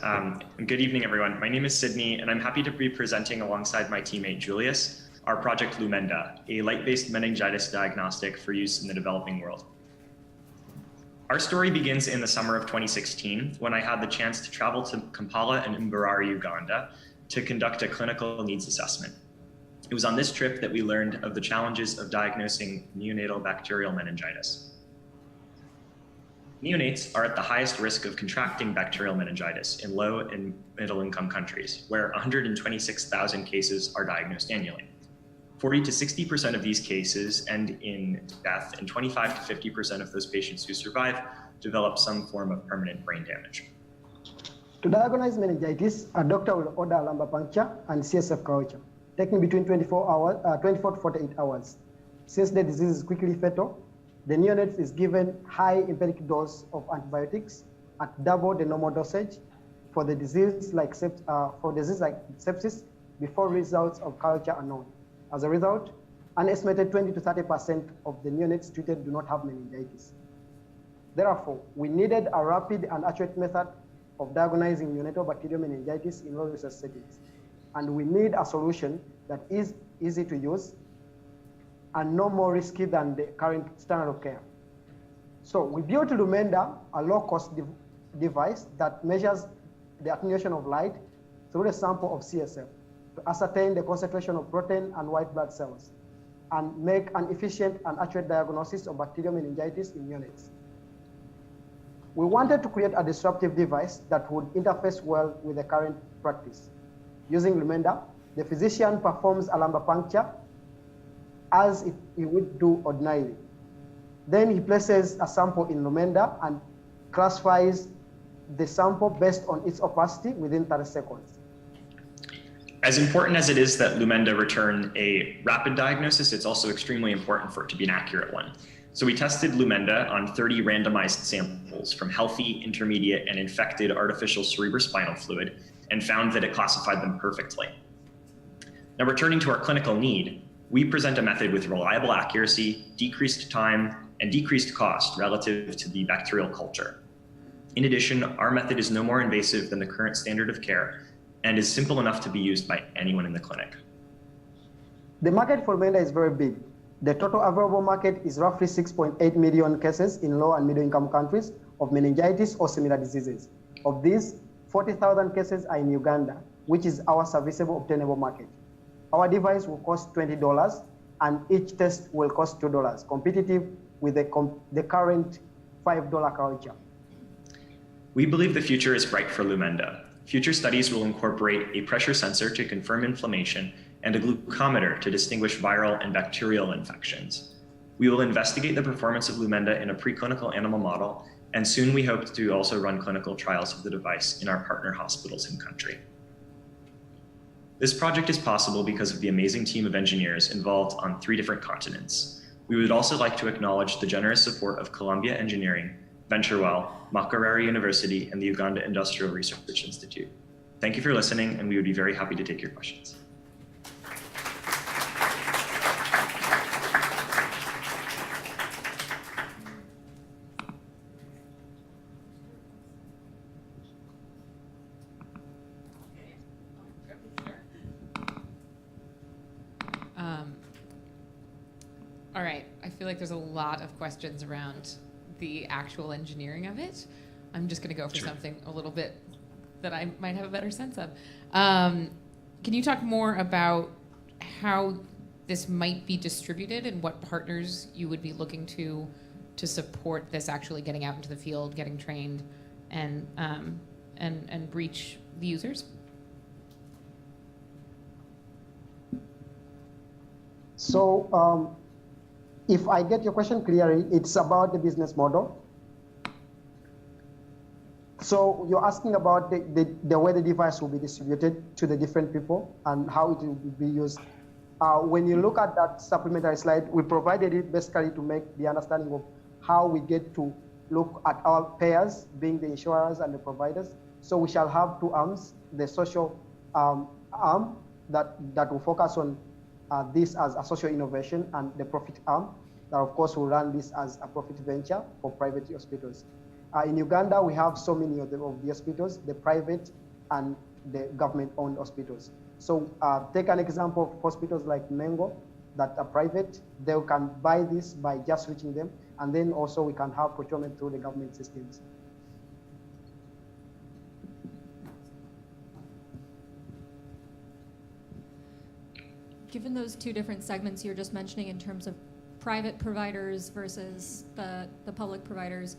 Good evening, everyone. My name is Sydney, and I'm happy to be presenting alongside my teammate Julius, our project Lumenda, a light-based meningitis diagnostic for use in the developing world. Our story begins in the summer of 2016, when I had the chance to travel to Kampala and Mbarara, Uganda, to conduct a clinical needs assessment. It was on this trip that we learned of the challenges of diagnosing neonatal bacterial meningitis. Neonates are at the highest risk of contracting bacterial meningitis in low and middle income countries, where 126,000 cases are diagnosed annually. 40 to 60% of these cases end in death, and 25 to 50% of those patients who survive develop some form of permanent brain damage. To diagnose meningitis, a doctor will order a lumbar puncture and CSF culture, taking between 24 to 48 hours. Since the disease is quickly fatal, the neonate is given high empiric dose of antibiotics at double the normal dosage for the disease like sepsis before results of culture are known. As a result, an estimated 20 to 30% of the neonates treated do not have meningitis. Therefore, we needed a rapid and accurate method of diagnosing neonatal bacterial meningitis in low resource settings. And we need a solution that is easy to use and no more risky than the current standard of care. So we built Lumenda, a low-cost device that measures the attenuation of light through a sample of CSF to ascertain the concentration of protein and white blood cells and make an efficient and accurate diagnosis of bacterial meningitis in neonates. We wanted to create a disruptive device that would interface well with the current practice. Using Lumenda, the physician performs a lumbar puncture as he would do ordinarily. Then he places a sample in Lumenda and classifies the sample based on its opacity within 30 seconds. As important as it is that Lumenda return a rapid diagnosis, it's also extremely important for it to be an accurate one. So we tested Lumenda on 30 randomized samples from healthy, intermediate, and infected artificial cerebrospinal fluid and found that it classified them perfectly. Now, returning to our clinical need, we present a method with reliable accuracy, decreased time, and decreased cost relative to the bacterial culture. In addition, our method is no more invasive than the current standard of care and is simple enough to be used by anyone in the clinic. The market for Lumenda is very big. The total available market is roughly 6.8 million cases in low and middle income countries of meningitis or similar diseases. Of these, 40,000 cases are in Uganda, which is our serviceable obtainable market. Our device will cost $20, and each test will cost $2, competitive with the current $5 culture. We believe the future is bright for Lumenda. Future studies will incorporate a pressure sensor to confirm inflammation and a glucometer to distinguish viral and bacterial infections. We will investigate the performance of Lumenda in a preclinical animal model, and soon we hope to also run clinical trials of the device in our partner hospitals in country. This project is possible because of the amazing team of engineers involved on 3 different continents. We would also like to acknowledge the generous support of Columbia Engineering, VentureWell, Makerere University, and the Uganda Industrial Research Institute. Thank you for listening, and we would be very happy to take your questions. All right, I feel like there's a lot of questions around the actual engineering of it. I'm just going to go for something a little bit that I might have a better sense of. Can you talk more about how this might be distributed and what partners you would be looking to support this actually getting out into the field, getting trained, and reach the users? So if I get your question clearly, it's about the business model. So you're asking about the way the device will be distributed to the different people and how it will be used. When you look at that supplementary slide, we provided it basically to make the understanding of how we get to look at our payers, being the insurers and the providers. So we shall have 2 arms, the social arm that will focus on this as a social innovation, and the profit arm that of course will run this as a profit venture for private hospitals. In Uganda, we have so many of the hospitals, the private and the government-owned hospitals. So take an example of hospitals like Mengo that are private. They can buy this by just reaching them, and then also we can have procurement through the government systems. Given those 2 different segments you're just mentioning in terms of private providers versus the public providers,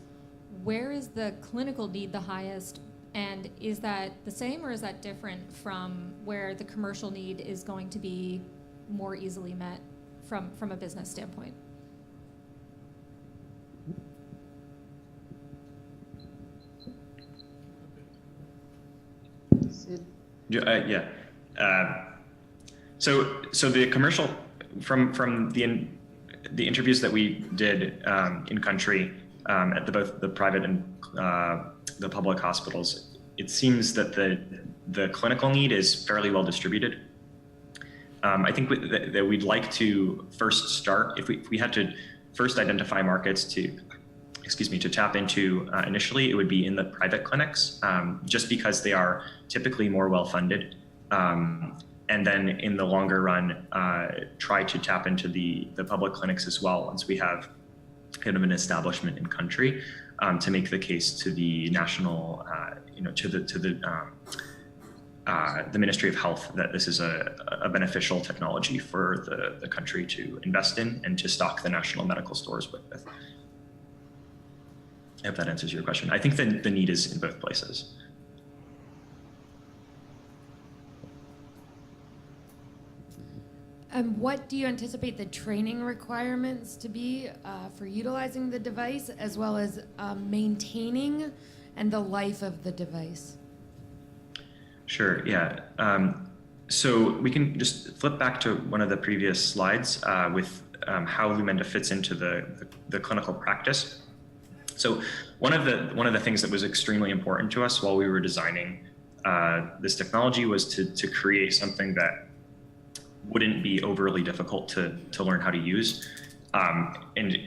where is the clinical need the highest, and is that the same or is that different from where the commercial need is going to be more easily met from a business standpoint? Yeah. So the commercial from the interviews that we did in country at both the private and the public hospitals, it seems that the clinical need is fairly well distributed. I think that we'd like to first start, if we had to first identify markets to tap into initially, it would be in the private clinics, just because they are typically more well-funded. And then in the longer run, try to tap into the public clinics as well once we have kind of an establishment in country, to make the case to the national, to the Ministry of Health that this is a beneficial technology for the country to invest in and to stock the national medical stores with. I hope that answers your question. I think the need is in both places. What do you anticipate the training requirements to be for utilizing the device, as well as maintaining and the life of the device? Sure, yeah. So we can just flip back to one of the previous slides with how Lumenda fits into the clinical practice. So one of the things that was extremely important to us while we were designing this technology was to create something that wouldn't be overly difficult to learn how to use. And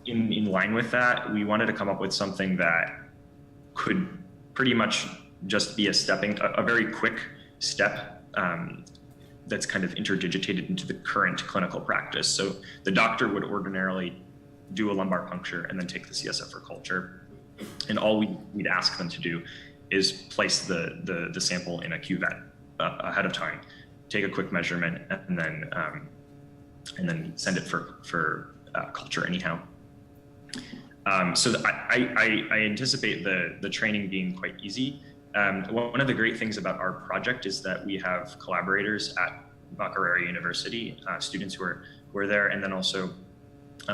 in line with that, we wanted to come up with something that could pretty much just be a very quick step that's kind of interdigitated into the current clinical practice. So the doctor would ordinarily do a lumbar puncture and then take the CSF for culture. And all we'd ask them to do is place the sample in a cuvette ahead of time, take a quick measurement, and then and then send it for culture anyhow. I anticipate the training being quite easy. One of the great things about our project is that we have collaborators at Makerere University, students who are there, and then also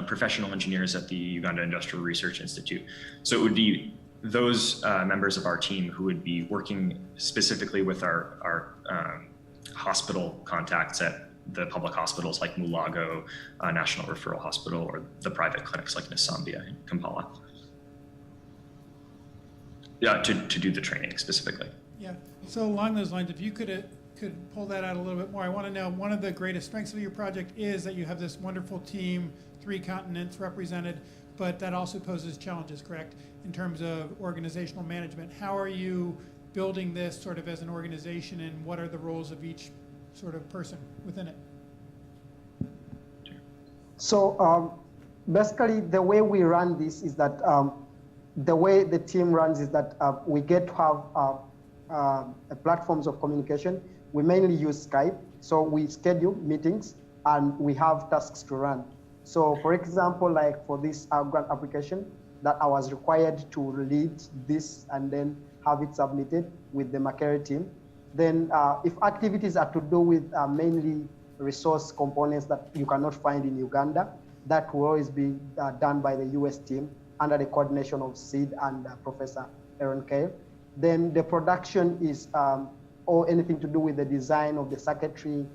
professional engineers at the Uganda Industrial Research Institute. So it would be those members of our team who would be working specifically with our hospital contacts at the public hospitals like Mulago National Referral Hospital, or the private clinics like Nisambia in Kampala. Yeah, to do the training specifically. Yeah, so along those lines, if you could pull that out a little bit more, I want to know, one of the greatest strengths of your project is that you have this wonderful team, 3 continents represented, but that also poses challenges, correct, in terms of organizational management. How are you building this sort of as an organization, and what are the roles of each sort of person within it? So basically the way we run this is that the way the team runs is that we get to have platforms of communication. We mainly use Skype. So we schedule meetings and we have tasks to run. So for example, like for this grant application, that I was required to lead this and then have it submitted with the Makerere team. Then if activities are to do with mainly resource components that you cannot find in Uganda, that will always be done by the US team under the coordination of Sid and Professor Aaron Kale. Then the production is or anything to do with the design of the circuitry,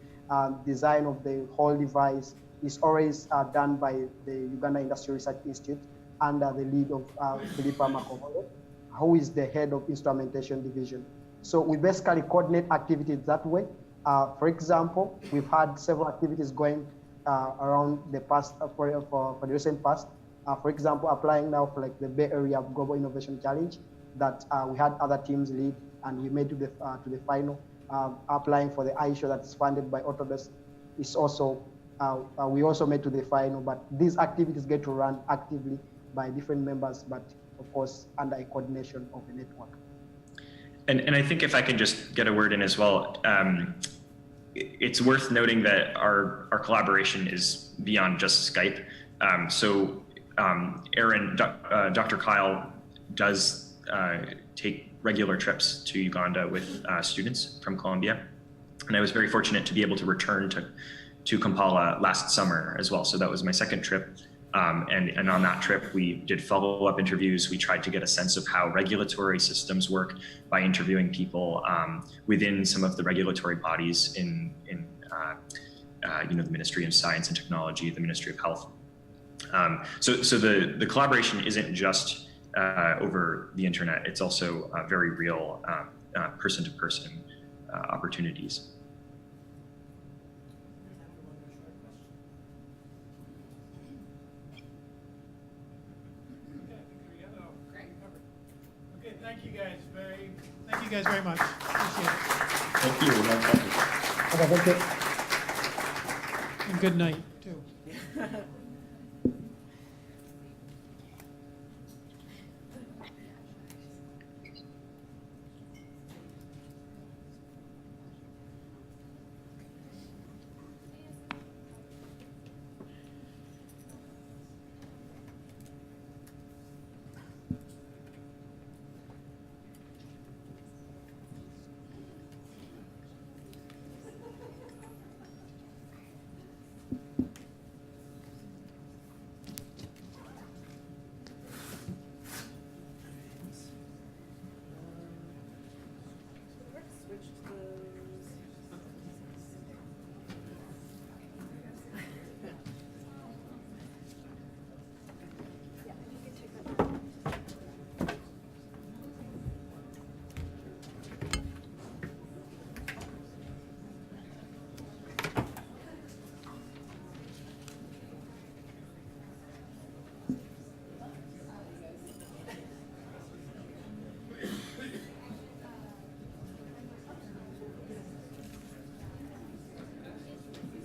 design of the whole device is always done by the Uganda Industrial Research Institute under the lead of Philippa Makovolo, who is the head of instrumentation division. So we basically coordinate activities that way. For example, we've had several activities going around the past, for the recent past. For example, applying now for like the Bay Area Global Innovation Challenge that we had other teams lead, and we made to the final. Applying for the iShow that's funded by Autodesk is also, we also made to the final, but these activities get to run actively by different members, but of course under a coordination of the network. And I think if I can just get a word in as well, it's worth noting that our collaboration is beyond just Skype. Aaron, Dr. Kyle does take regular trips to Uganda with students from Colombia. And I was very fortunate to be able to return to Kampala last summer as well. So that was my second trip. And on that trip, we did follow-up interviews. We tried to get a sense of how regulatory systems work by interviewing people within some of the regulatory bodies in the Ministry of Science and Technology, the Ministry of Health. So the collaboration isn't just over the internet. It's also very real person-to-person opportunities. Thank you guys very much. Appreciate it. Thank you. Thank you. And good night, too.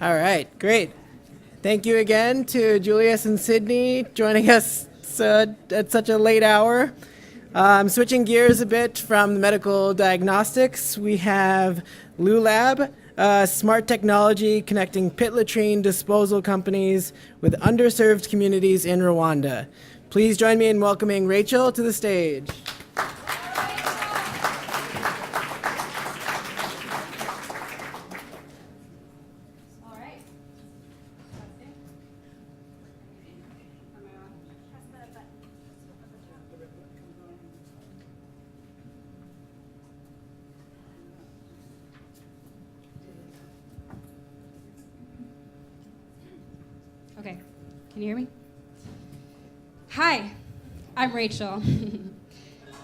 All right, great. Thank you again to Julius and Sydney joining us at such a late hour. Switching gears a bit from the medical diagnostics, we have Lulab, smart technology connecting pit latrine disposal companies with underserved communities in Rwanda. Please join me in welcoming Rachel to the stage. Okay, can you hear me? Hi, I'm Rachel.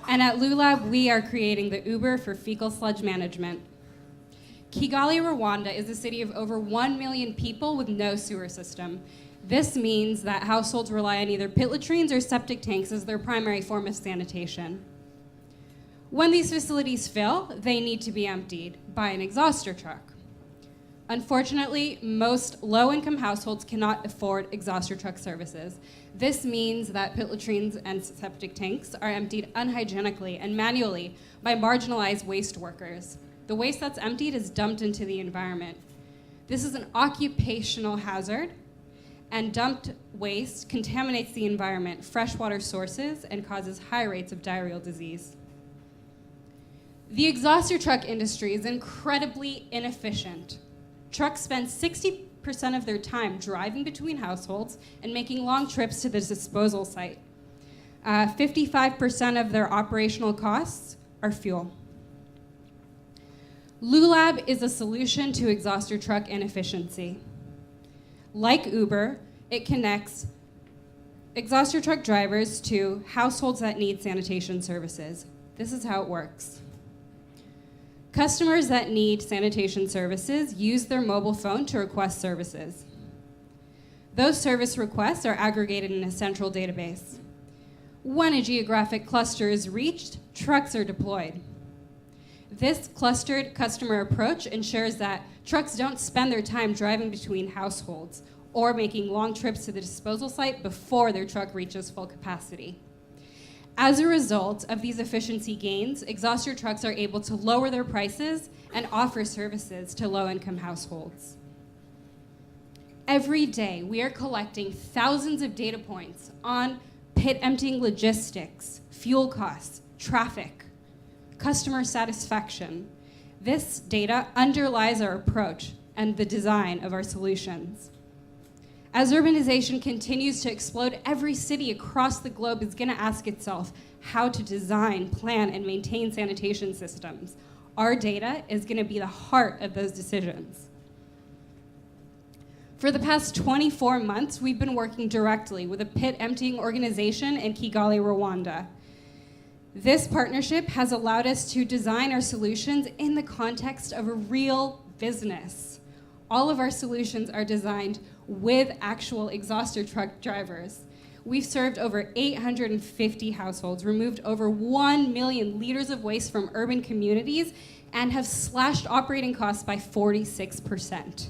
And at LULAB, we are creating the Uber for fecal sludge management. Kigali, Rwanda is a city of over 1 million people with no sewer system. This means that households rely on either pit latrines or septic tanks as their primary form of sanitation. When these facilities fill, they need to be emptied by an exhauster truck. Unfortunately, most low-income households cannot afford exhauster truck services. This means that pit latrines and septic tanks are emptied unhygienically and manually by marginalized waste workers. The waste that's emptied is dumped into the environment. This is an occupational hazard, and dumped waste contaminates the environment, freshwater sources, and causes high rates of diarrheal disease. The exhauster truck industry is incredibly inefficient. Trucks spend 60% of their time driving between households and making long trips to the disposal site. 55% of their operational costs are fuel. LULAB is a solution to exhauster truck inefficiency. Like Uber, it connects exhauster truck drivers to households that need sanitation services. This is how it works. Customers that need sanitation services use their mobile phone to request services. Those service requests are aggregated in a central database. When a geographic cluster is reached, trucks are deployed. This clustered customer approach ensures that trucks don't spend their time driving between households or making long trips to the disposal site before their truck reaches full capacity. As a result of these efficiency gains, exhauster trucks are able to lower their prices and offer services to low-income households. Every day, we are collecting thousands of data points on pit emptying logistics, fuel costs, traffic, customer satisfaction. This data underlies our approach and the design of our solutions. As urbanization continues to explode, every city across the globe is going to ask itself how to design, plan, and maintain sanitation systems. Our data is going to be the heart of those decisions. For the past 24 months, we've been working directly with a pit emptying organization in Kigali, Rwanda. This partnership has allowed us to design our solutions in the context of a real business. All of our solutions are designed with actual exhauster truck drivers. We've served over 850 households, removed over 1 million liters of waste from urban communities, and have slashed operating costs by 46%.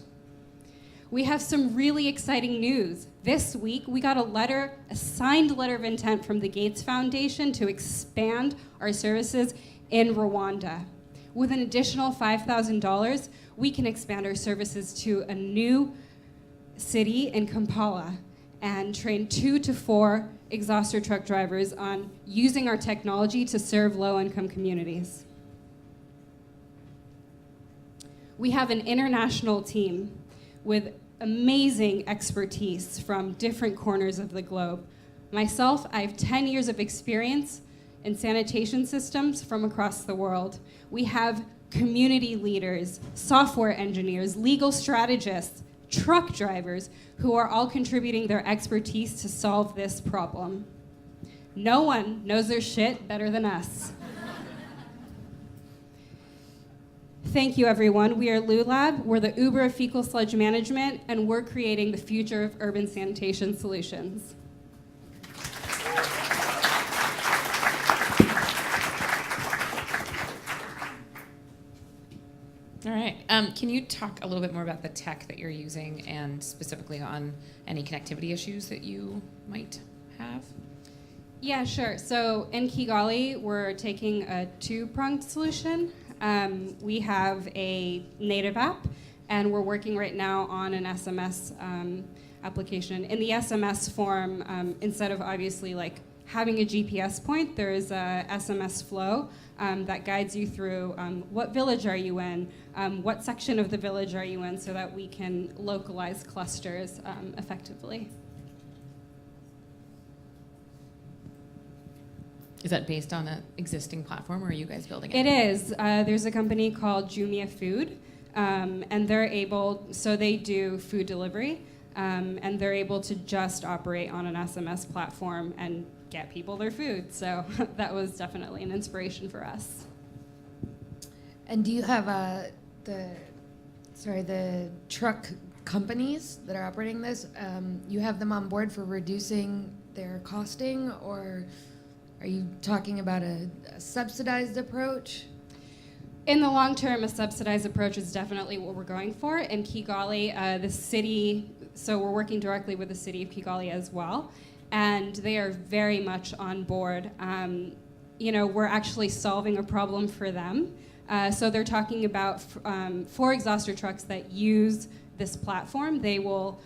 We have some really exciting news. This week, we got a signed letter of intent from the Gates Foundation to expand our services in Rwanda. With an additional $5,000, we can expand our services to a new city in Kampala and train 2 to 4 exhauster truck drivers on using our technology to serve low-income communities. We have an international team with amazing expertise from different corners of the globe. Myself, I have 10 years of experience in sanitation systems from across the world. We have community leaders, software engineers, legal strategists, truck drivers who are all contributing their expertise to solve this problem. No one knows their shit better than us. Thank you, everyone. We are LULAB. We're the Uber of fecal sludge management, and we're creating the future of urban sanitation solutions. All right. Can you talk a little bit more about the tech that you're using and specifically on any connectivity issues that you might have? Yeah, sure. So in Kigali, we're taking a two-pronged solution. We have a native app, and we're working right now on an SMS application. In the SMS form, instead of obviously like having a GPS point, there is a SMS flow that guides you through what village are you in, what section of the village are you in, so that we can localize clusters effectively. Is that based on an existing platform, or are you guys building it? It is. There's a company called Jumia Food, and they're able, so they do food delivery, and they're able to just operate on an SMS platform and get people their food. So that was definitely an inspiration for us. And do you have the truck companies that are operating this? You have them on board for reducing their costing, or are you talking about a subsidized approach? In the long term, a subsidized approach is definitely what we're going for. In Kigali, the city, so we're working directly with the city of Kigali as well, and they are very much on board. We're actually solving a problem for them. So they're talking about for exhauster trucks that use this platform, they will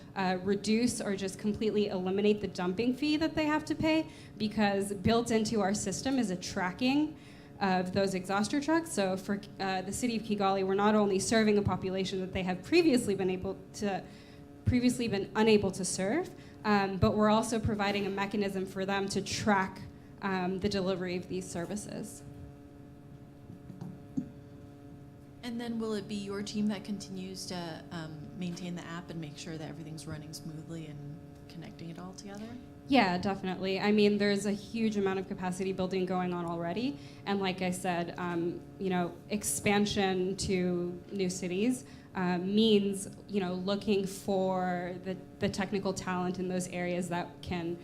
reduce or just completely eliminate the dumping fee that they have to pay, because built into our system is a tracking of those exhauster trucks. So for the city of Kigali, we're not only serving a population that they have previously been unable to serve, but we're also providing a mechanism for them to track the delivery of these services. And then will it be your team that continues to maintain the app and make sure that everything's running smoothly and connecting it all together? Yeah, definitely. I mean, there's a huge amount of capacity building going on already. And like I said, expansion to new cities means, looking for the technical talent in those areas that can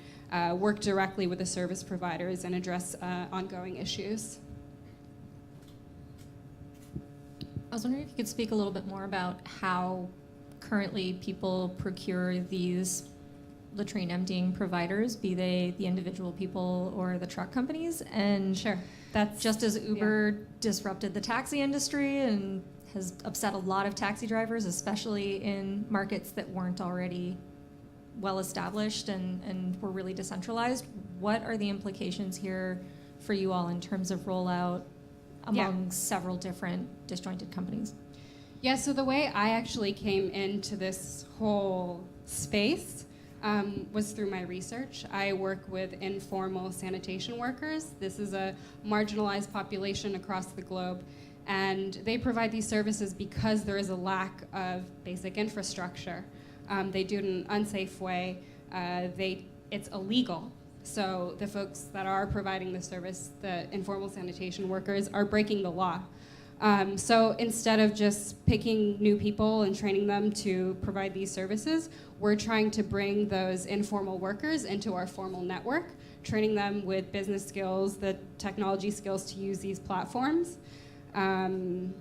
work directly with the service providers and address ongoing issues. I was wondering if you could speak a little bit more about how currently people procure these latrine emptying providers, be they the individual people or the truck companies. And sure, that's just as Uber disrupted the taxi industry and has upset a lot of taxi drivers, especially in markets that weren't already well established and were really decentralized. What are the implications here for you all in terms of rollout among several different disjointed companies? Yeah, so the way I actually came into this whole space was through my research. I work with informal sanitation workers. This is a marginalized population across the globe, and they provide these services because there is a lack of basic infrastructure. They do it in an unsafe way. It's illegal. So the folks that are providing the service, the informal sanitation workers, are breaking the law. So instead of just picking new people and training them to provide these services, we're trying to bring those informal workers into our formal network, training them with business skills, the technology skills to use these platforms. And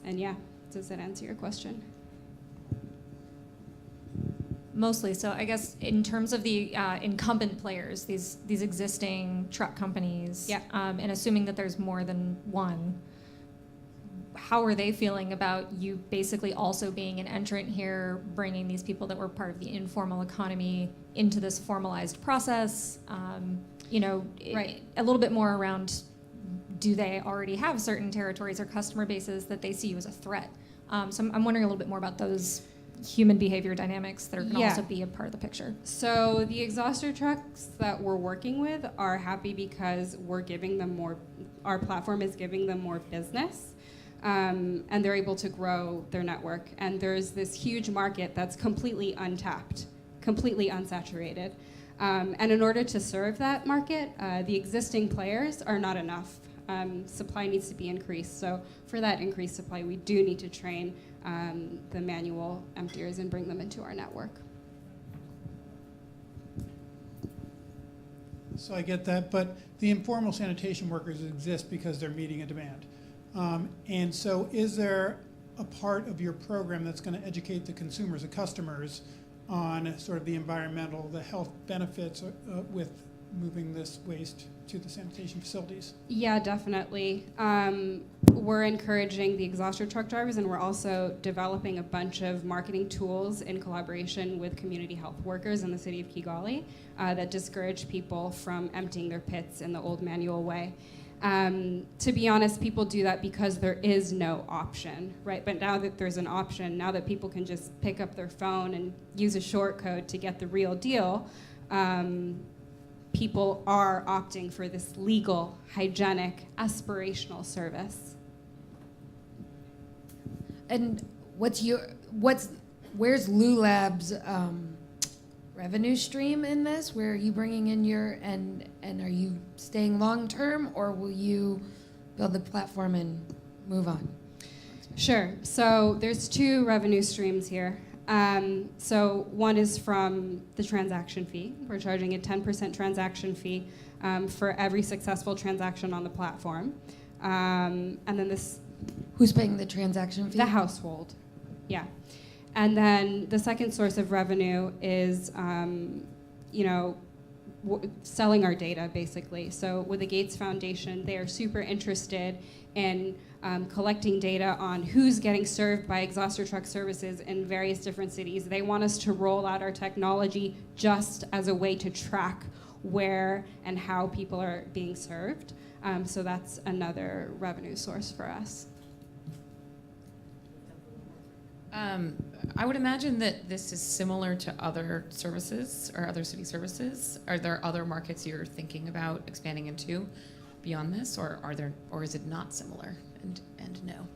yeah, does that answer your question? Mostly. So I guess in terms of the incumbent players, these existing truck companies, and assuming that there's more than one, how are they feeling about you basically also being an entrant here, bringing these people that were part of the informal economy into this formalized process? A little bit more around, do they already have certain territories or customer bases that they see you as a threat? So I'm wondering a little bit more about those human behavior dynamics that are going to also be a part of the picture. So the exhauster trucks that we're working with are happy because we're giving them more, our platform is giving them more business, and they're able to grow their network. And there's this huge market that's completely untapped, completely unsaturated. And in order to serve that market, the existing players are not enough. Supply needs to be increased. So for that increased supply, we do need to train the manual emptiers and bring them into our network. So I get that, but the informal sanitation workers exist because they're meeting a demand. And so is there a part of your program that's going to educate the consumers, the customers, on sort of the environmental, the health benefits with moving this waste to the sanitation facilities? Yeah, definitely. We're encouraging the exhauster truck drivers, and we're also developing a bunch of marketing tools in collaboration with community health workers in the city of Kigali that discourage people from emptying their pits in the old manual way. To be honest, people do that because there is no option, right? But now that there's an option, now that people can just pick up their phone and use a short code to get the real deal, people are opting for this legal, hygienic, aspirational service. And where's Lou Lab's revenue stream in this? Where are you bringing in and are you staying long term, or will you build the platform and move on? Sure. So there's two revenue streams here. So one is from the transaction fee. We're charging a 10% transaction fee for every successful transaction on the platform. And then this... Who's paying the transaction fee? The household, yeah. And then the second source of revenue is, selling our data, basically. So with the Gates Foundation, they are super interested in collecting data on who's getting served by exhauster truck services in various different cities. They want us to roll out our technology just as a way to track where and how people are being served. So that's another revenue source for us. I would imagine that this is similar to other services or other city services. Are there other markets you're thinking about expanding into beyond this, or is it not similar? And no.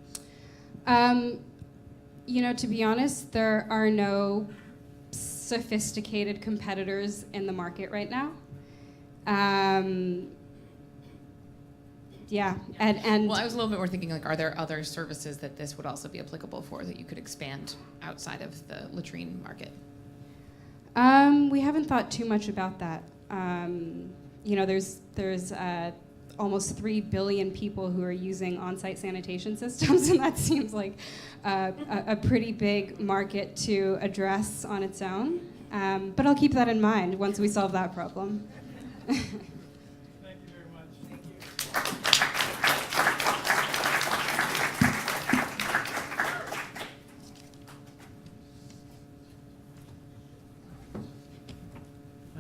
To be honest, there are no sophisticated competitors in the market right now. Yeah, and well, I was a little bit more thinking, like, are there other services that this would also be applicable for that you could expand outside of the latrine market? We haven't thought too much about that. There's almost 3 billion people who are using on-site sanitation systems, and that seems like a pretty big market to address on its own. But I'll keep that in mind once we solve that problem.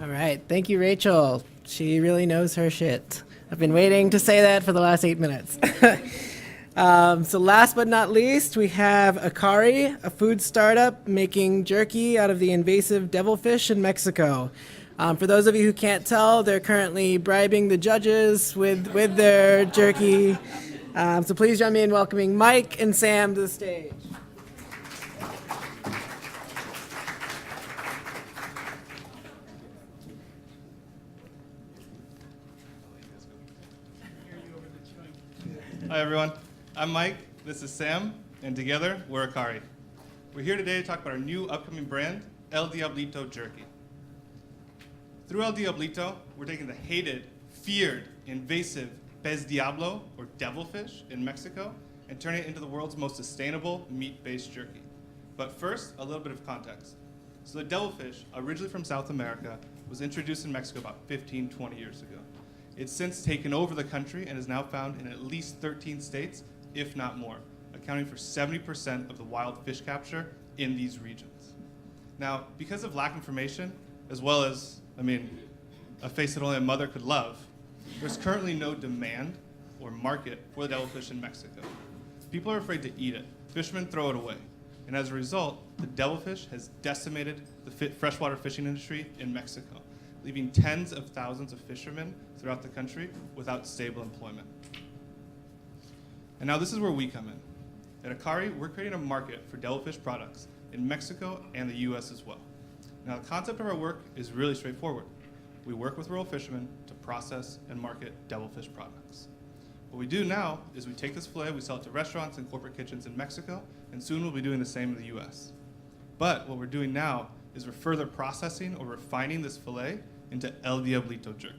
All right, thank you, Rachel. She really knows her shit. I've been waiting to say that for the last 8 minutes. So last but not least, we have Akari, a food startup making jerky out of the invasive devilfish in Mexico. For those of you who can't tell, they're currently bribing the judges with their jerky. So please join me in welcoming Mike and Sam to the stage. Hi everyone, I'm Mike, this is Sam, and together we're Akari. We're here today to talk about our new upcoming brand, El Diablito Jerky. Through El Diablito, we're taking the hated, feared, invasive pez diablo, or devilfish, in Mexico, and turning it into the world's most sustainable meat-based jerky. But first, a little bit of context. So the devilfish, originally from South America, was introduced in Mexico about 15-20 years ago. It's since taken over the country and is now found in at least 13 states, if not more, accounting for 70% of the wild fish capture in these regions. Now, because of lack of information, as well as, a face that only a mother could love, there's currently no demand or market for the devilfish in Mexico. People are afraid to eat it. Fishermen throw it away. And as a result, the devilfish has decimated the freshwater fishing industry in Mexico, leaving tens of thousands of fishermen throughout the country without stable employment. And now this is where we come in. At Akari, we're creating a market for devilfish products in Mexico and the US as well. Now the concept of our work is really straightforward. We work with rural fishermen to process and market devilfish products. What we do now is we take this fillet, we sell it to restaurants and corporate kitchens in Mexico, and soon we'll be doing the same in the US. But what we're doing now is we're further processing or refining this fillet into El Diablito jerky.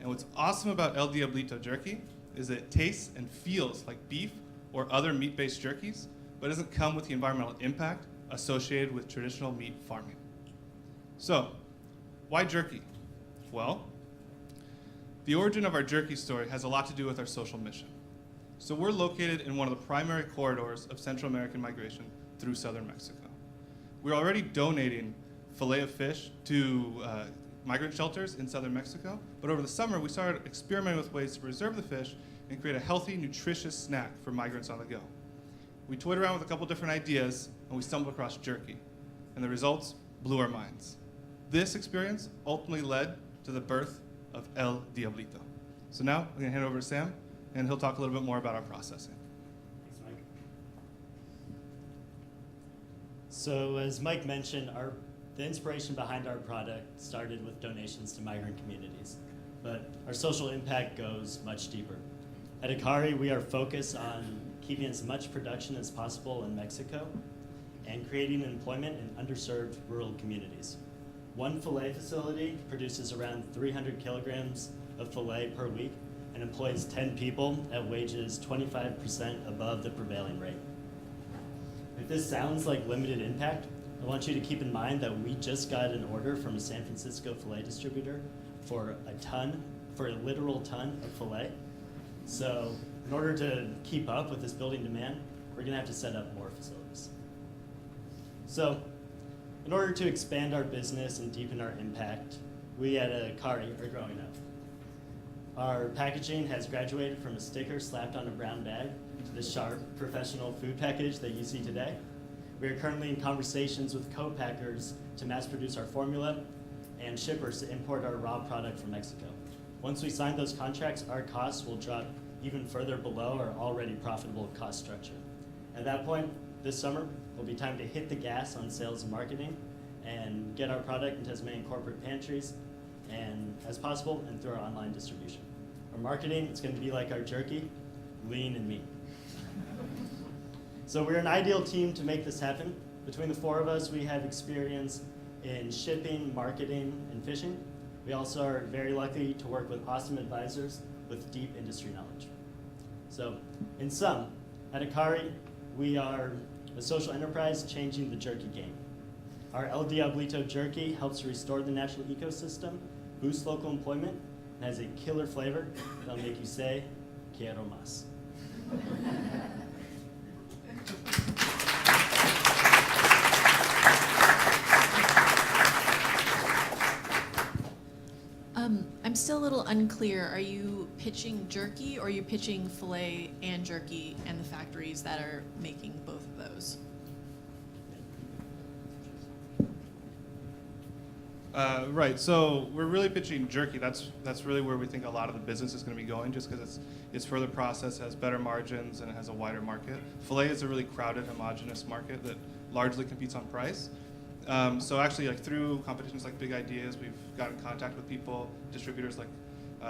And what's awesome about El Diablito jerky is that it tastes and feels like beef or other meat-based jerkies, but doesn't come with the environmental impact associated with traditional meat farming. So, why jerky? Well, The origin of our jerky story has a lot to do with our social mission. So we're located in one of the primary corridors of Central American migration through southern Mexico. We're already donating fillet of fish to migrant shelters in southern Mexico, but over the summer we started experimenting with ways to preserve the fish and create a healthy, nutritious snack for migrants on the go. We toyed around with a couple different ideas and we stumbled across jerky, and the results blew our minds. This experience ultimately led to the birth of El Diablito. So now I'm gonna hand it over to Sam, and he'll talk a little bit more about our processing. Thanks, Mike. So as Mike mentioned, the inspiration behind our product started with donations to migrant communities, but our social impact goes much deeper. At Akari, we are focused on keeping as much production as possible in Mexico and creating employment in underserved rural communities. One fillet facility produces around 300 kilograms of fillet per week and employs 10 people at wages 25% above the prevailing rate. If this sounds like limited impact, I want you to keep in mind that we just got an order from a San Francisco fillet distributor for a literal ton of fillet. So in order to keep up with this building demand, we're gonna have to set up more facilities. So in order to expand our business and deepen our impact, we at Akari are growing up. Our packaging has graduated from a sticker slapped on a brown bag to the sharp, professional food package that you see today. We are currently in conversations with co-packers to mass produce our formula and shippers to import our raw product from Mexico. Once we sign those contracts, our costs will drop even further below our already profitable cost structure. At that point, this summer, will be time to hit the gas on sales and marketing and get our product into as many corporate pantries as possible and through our online distribution. Our marketing is going to be like our jerky, lean and mean. So we're an ideal team to make this happen. Between the four of us, we have experience in shipping, marketing, and fishing. We also are very lucky to work with awesome advisors with deep industry knowledge. So in sum, at Akari, we are a social enterprise changing the jerky game. Our El Diablito jerky helps restore the natural ecosystem, boost local employment, and has a killer flavor that'll make you say, quiero más. I'm still a little unclear. Are you pitching jerky or are you pitching filet and jerky and the factories that are making both of those? Right, so we're really pitching jerky. That's really where we think a lot of the business is going to be going, just because it's further processed, has better margins, and it has a wider market. Filet is a really crowded, homogenous market that largely competes on price. So actually, like through competitions like Big Ideas, we've got in contact with people, distributors like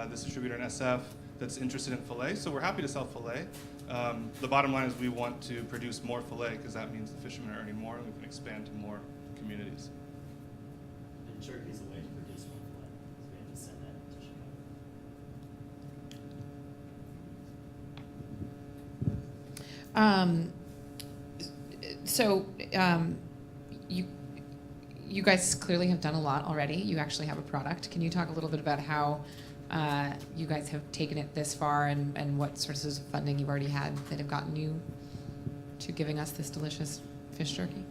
this distributor in SF that's interested in filet. So we're happy to sell filet. The bottom line is we want to produce more filet because that means the fishermen are earning more and we can expand to more communities. And jerky is a way to produce more filet, so we have to send that to Chicago. You guys clearly have done a lot already. You actually have a product. Can you talk a little bit about how you guys have taken it this far and what sources of funding you've already had that have gotten you to giving us this delicious fish jerky?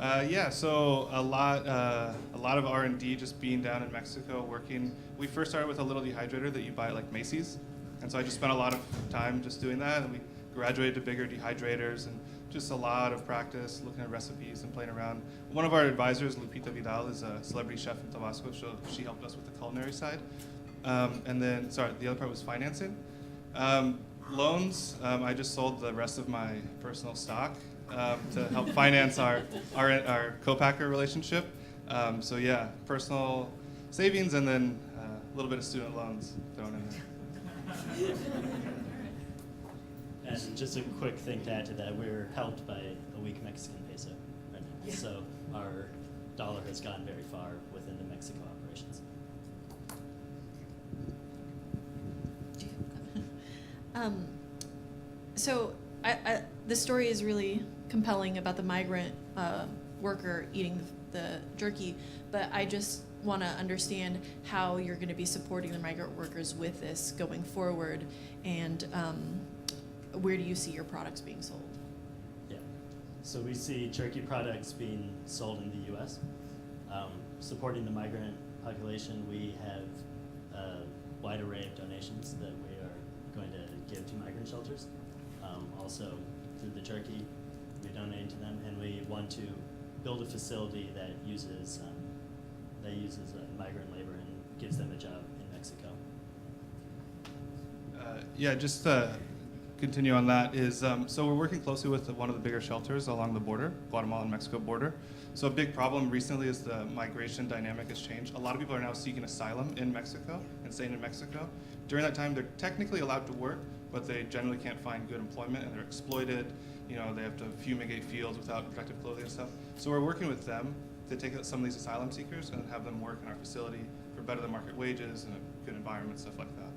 Yeah, so a lot of R&D just being down in Mexico working. We first started with a little dehydrator that you buy at like Macy's. And so I just spent a lot of time just doing that, and we graduated to bigger dehydrators and just a lot of practice looking at recipes and playing around. One of our advisors, Lupita Vidal, is a celebrity chef in Tabasco, so she helped us with the culinary side. And then, sorry, the other part was financing. Loans, I just sold the rest of my personal stock to help finance our co-packer relationship. So yeah, personal savings and then a little bit of student loans thrown in there. And just a quick thing to add to that, we're helped by a weak Mexican peso right now. Yeah. So our dollar has gone very far within the Mexico operations. So the story is really compelling about the migrant worker eating the jerky, but I just want to understand how you're going to be supporting the migrant workers with this going forward, and where do you see your products being sold? Yeah, so we see jerky products being sold in the U.S. Supporting the migrant population, we have a wide array of donations that we are going to give to migrant shelters. Also, through the jerky, we donate to them, and we want to build a facility that uses migrant labor and gives them a job in Mexico. Yeah, just to continue on that is, so we're working closely with one of the bigger shelters along the border, Guatemala and Mexico border. So a big problem recently is the migration dynamic has changed. A lot of people are now seeking asylum in Mexico and staying in Mexico. During that time, they're technically allowed to work, but they generally can't find good employment and they're exploited. You know, they have to fumigate fields without protective clothing and stuff. So we're working with them to take some of these asylum seekers and have them work in our facility for better than market wages and a good environment, stuff like that.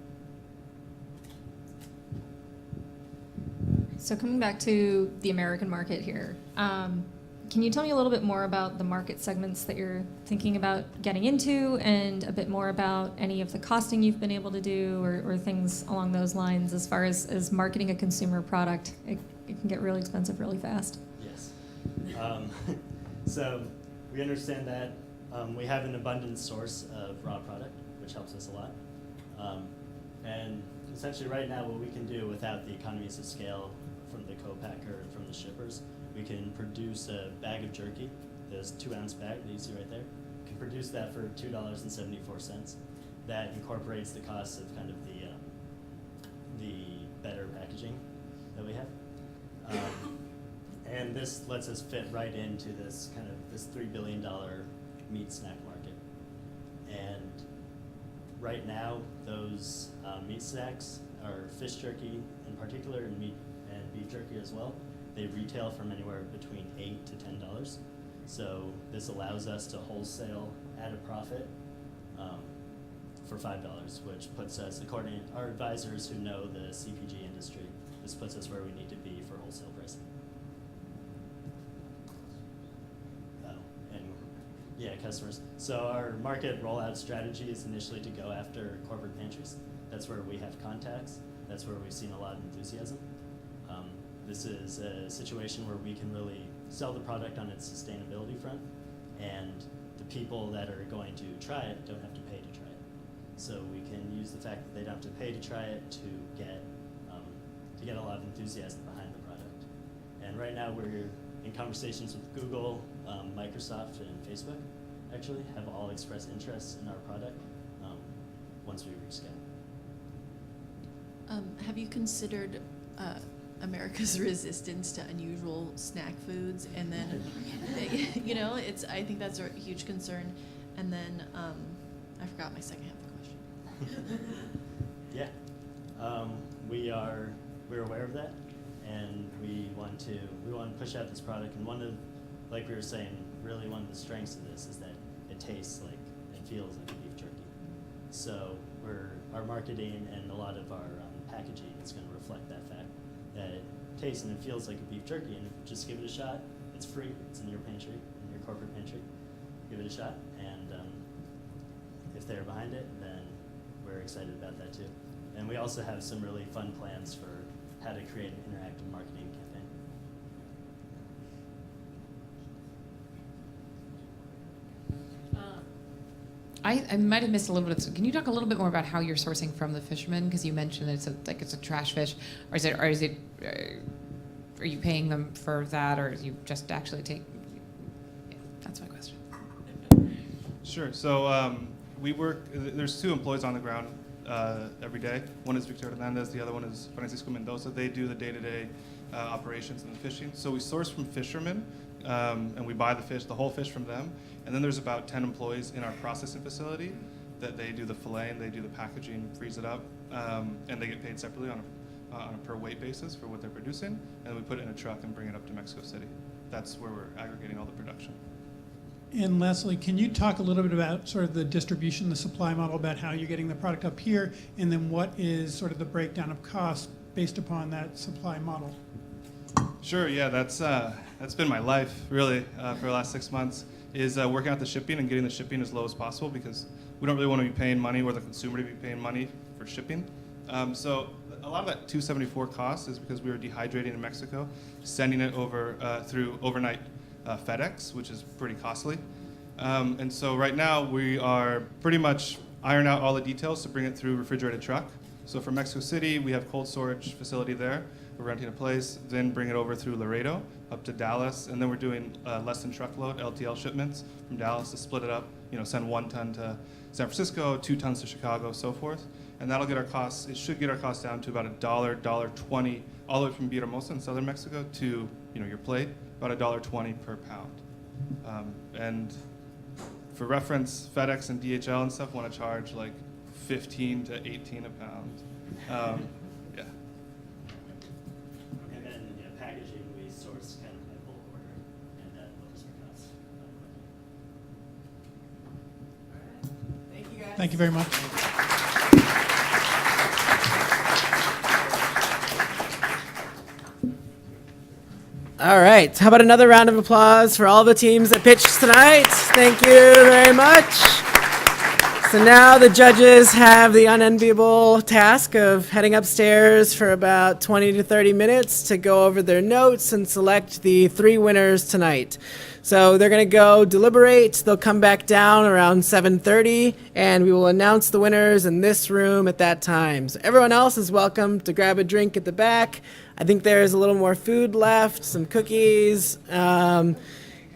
So coming back to the American market here, can you tell me a little bit more about the market segments that you're thinking about getting into, and a bit more about any of the costing you've been able to do, or things along those lines as far as marketing a consumer product? It can get really expensive really fast. Yes. So we understand that we have an abundant source of raw product, which helps us a lot. And essentially right now what we can do without the economies of scale from the co-packer and from the shippers, we can produce a bag of jerky, this 2-ounce bag that you see right there. We can produce that for $2.74. That incorporates the costs of kind of the better packaging that we have. And this lets us fit right into this $3 billion meat snack market. And right now, those meat snacks are fish jerky in particular, and meat and beef jerky as well. They retail from anywhere between $8 to $10. So this allows us to wholesale at a profit for $5, which puts us, according to our advisors who know the CPG industry, this puts us where we need to be for wholesale pricing. Yeah, customers. So our market rollout strategy is initially to go after corporate pantries. That's where we have contacts. That's where we've seen a lot of enthusiasm. This is a situation where we can really sell the product on its sustainability front, and the people that are going to try it don't have to pay to try it. So we can use the fact that they don't have to pay to try it to get a lot of enthusiasm behind the product. And right now we're in conversations with Google, Microsoft, and Facebook, actually, have all expressed interest in our product once we reach scale. Have you considered America's resistance to unusual snack foods? And then, you know, I think that's a huge concern. And then, I forgot my second half of the question. Yeah, we're aware of that, and we want to push out this product. And like we were saying, really one of the strengths of this is that it tastes like and feels like a beef jerky. So our marketing and a lot of our packaging is going to reflect that fact, that it tastes and it feels like a beef jerky. And just give it a shot. It's free. It's in your pantry, in your corporate pantry. Give it a shot, and if they're behind it, then we're excited about that too. And we also have some really fun plans for how to create an interactive marketing campaign. I might have missed a little bit. So can you talk a little bit more about how you're sourcing from the fishermen? Because you mentioned it's a trash fish, or are you paying them for that, or you just actually take? Yeah, that's my question. Sure. So we work. There's 2 employees on the ground every day. One is Victor Hernandez. The other one is Francisco Mendoza. They do the day-to-day operations and the fishing. So we source from fishermen, and we buy the whole fish from them. And then there's about 10 employees in our processing facility that they do the filleting, they do the packaging, freeze it up, and they get paid separately on a per weight basis for what they're producing. And we put it in a truck and bring it up to Mexico City. That's where we're aggregating all the production. And Leslie, can you talk a little bit about sort of the distribution, the supply model, about how you're getting the product up here, and then what is sort of the breakdown of cost based upon that supply model? Sure. Yeah, that's been my life really for the last 6 months. is working out the shipping and getting the shipping as low as possible, because we don't really want to be paying money or the consumer to be paying money for shipping. So a lot of that $274 cost is because we were dehydrating in Mexico, sending it over through overnight FedEx, which is pretty costly. And so right now we are pretty much iron out all the details to bring it through refrigerated truck. So for Mexico City, we have cold storage facility there. We're renting a place, then bring it over through Laredo up to Dallas, and then we're doing less than truckload LTL shipments from Dallas to split it up. Send 1 ton to San Francisco, 2 tons to Chicago, so forth. And that'll get our costs. It should get our costs down to about $1, $1.20, all the way from Villahermosa in southern Mexico to your plate, about $1.20 per pound. And for reference, FedEx and DHL and stuff want to charge like 15 to 18 a pound. Yeah. And then packaging, we source kind of by bulk order, and that lowers our costs. Thank you, guys. Thank you very much. All right. How about another round of applause for all the teams that pitched tonight? Thank you very much. So now the judges have the unenviable task of heading upstairs for about 20 to 30 minutes to go over their notes and select the 3 winners tonight. So they're going to go deliberate. They'll come back down around 7:30, and we will announce the winners in this room at that time. So everyone else is welcome to grab a drink at the back. I think there's a little more food left, some cookies.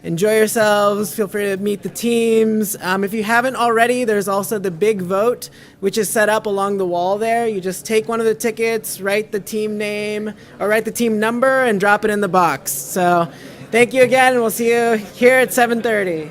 Enjoy yourselves. Feel free to meet the teams. If you haven't already, there's also the big vote, which is set up along the wall there. You just take one of the tickets, write the team name, or write the team number, and drop it in the box. So thank you again, and we'll see you here at 7:30.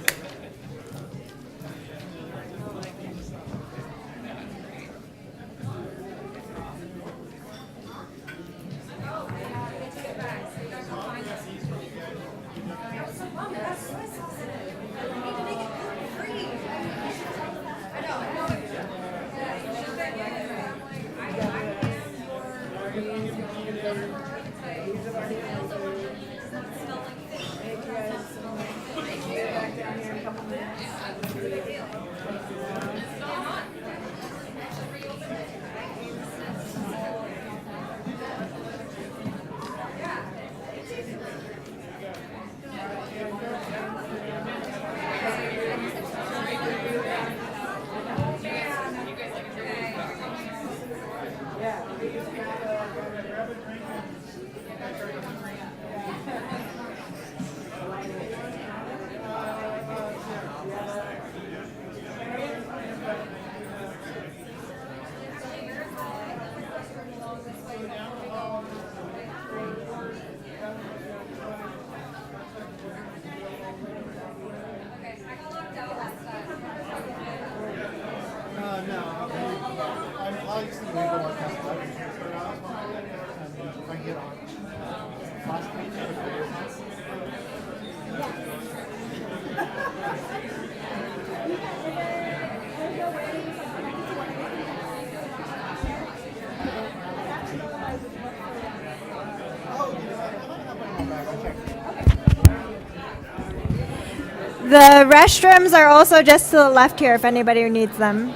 The restrooms are also just to the left here if anybody needs them.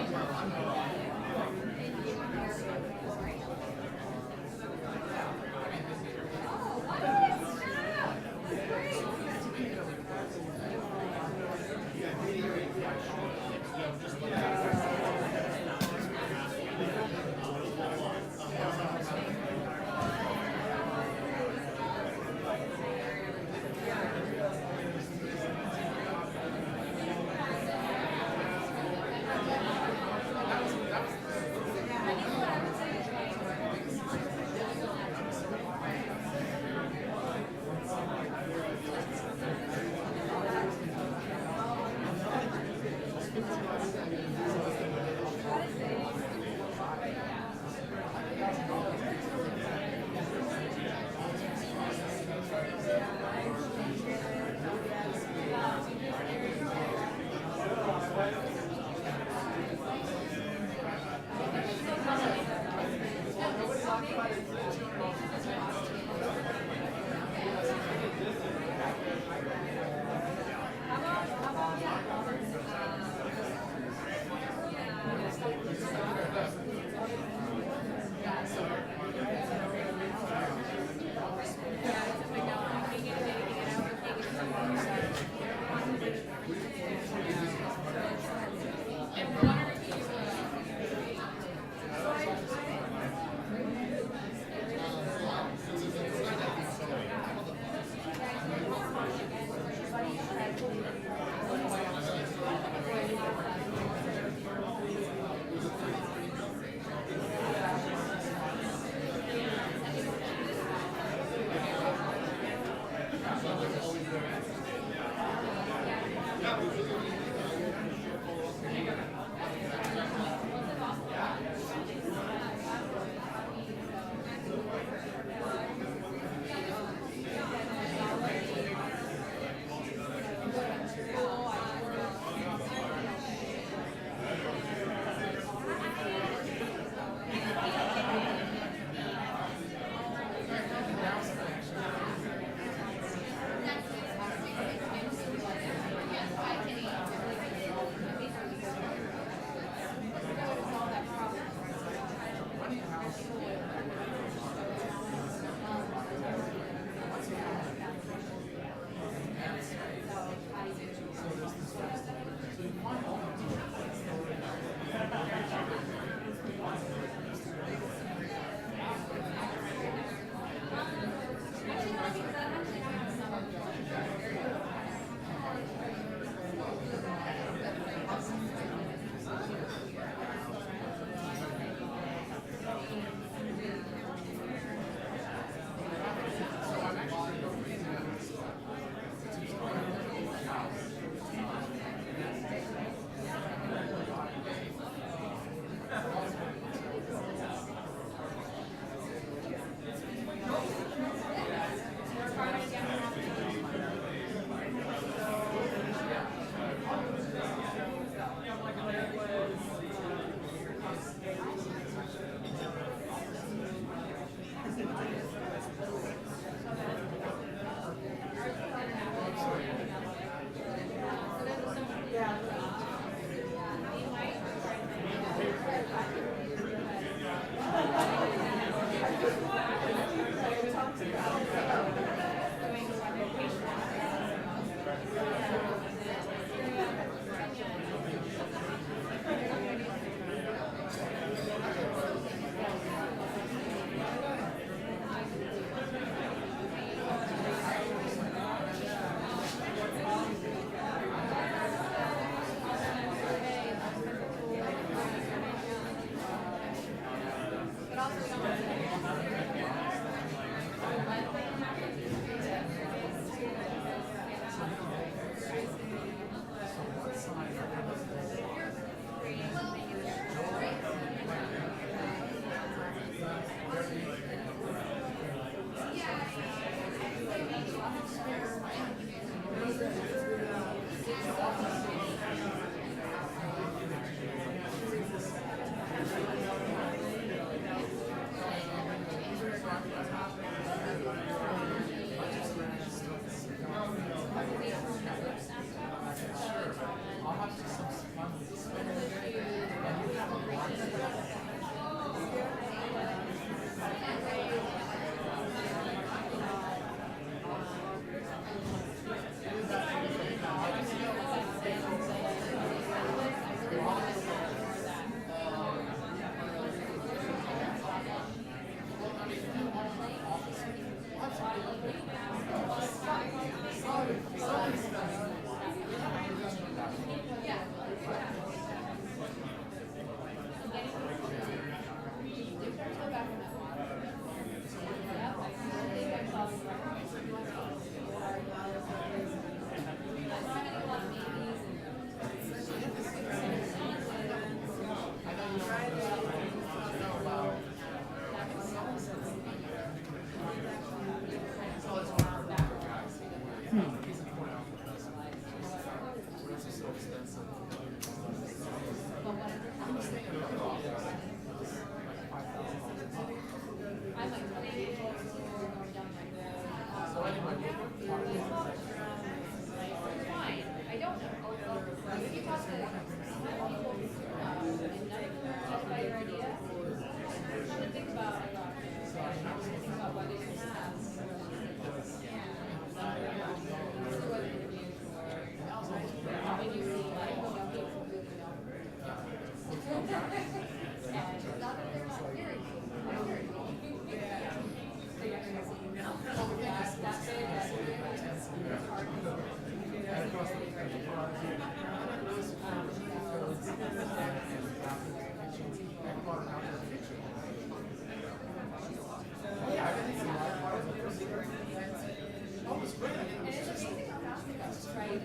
So,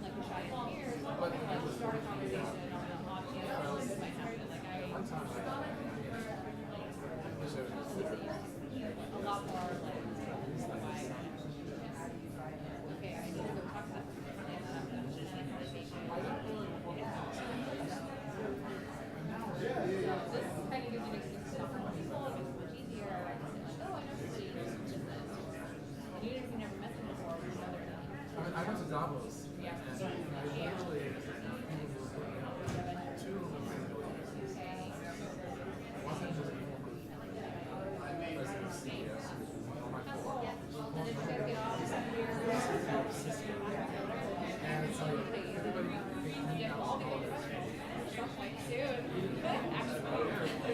like, we shot here.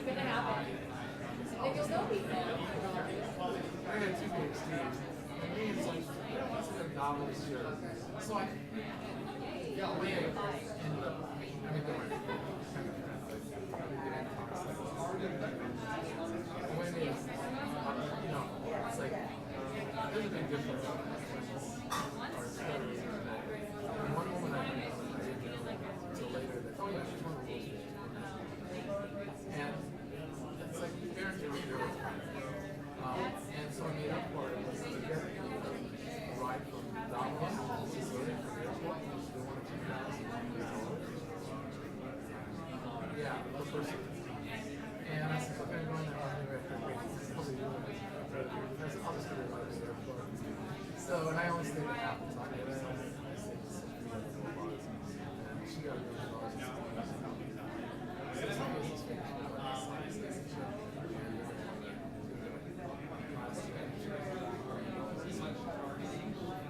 gonna happen. And you'll know people. I got two big Steve. And me, it's like, what's the novelist here? So I, yeah, we ended up, I mean, they were kind of when it's, you know, it's like, there's a big difference. One woman I didn't know until later that, oh yeah, she's one of the rules. And it's like, parents are really and so I made up for it was to get a ride from Dallas to Sicily from the airport, which is one of $2,000. Yeah, per person. And I said, okay, I'm going there. I'm going to probably do it. I said, I'll just do it right to the airport. So, and I only stayed at half the time. And I stayed just and she got $1 million.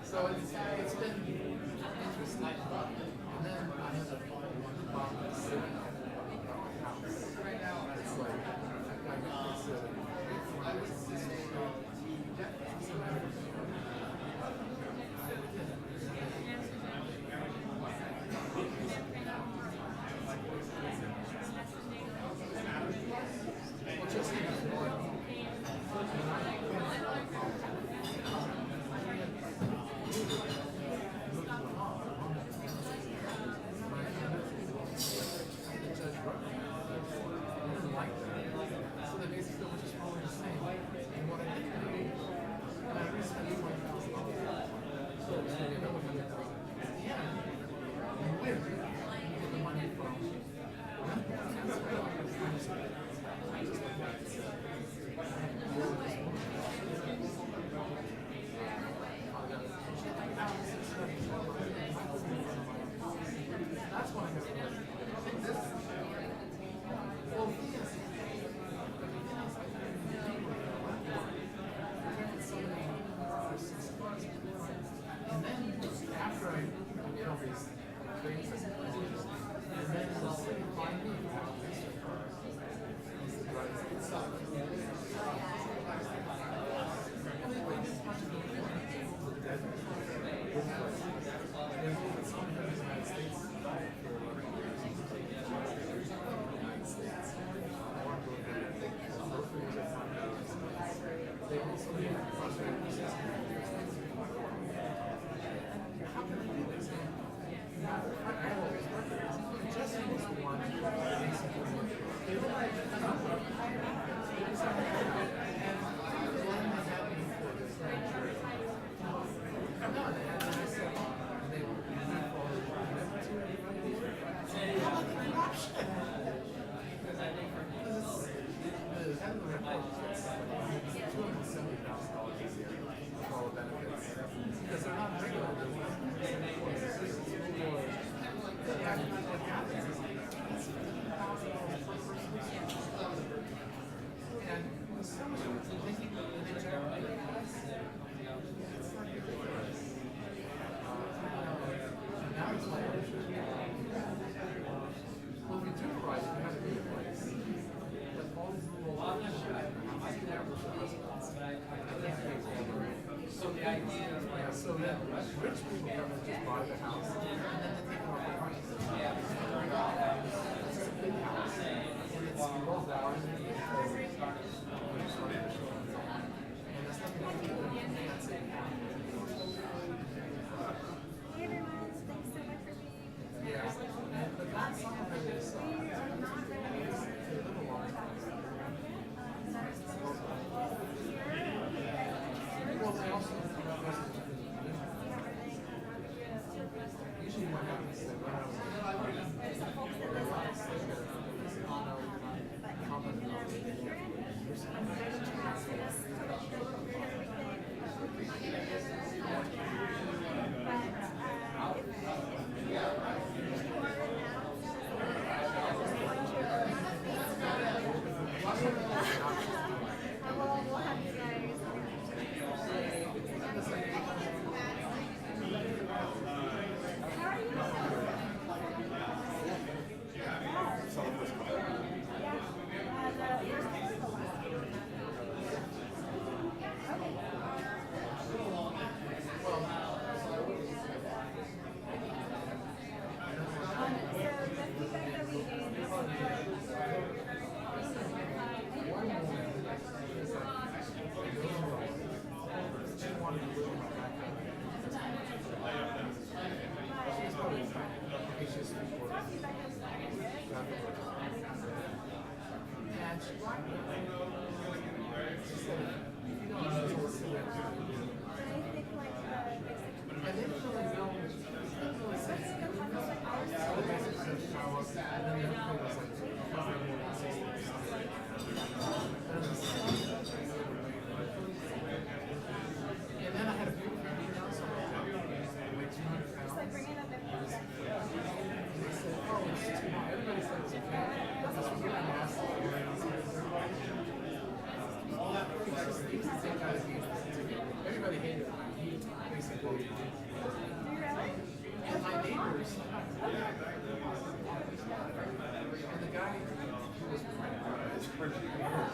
So it's been interesting. And then I have a box sitting at my house. It's like, I got Everybody hated him. He basically. And my neighbors. And the guy who was for 2 years.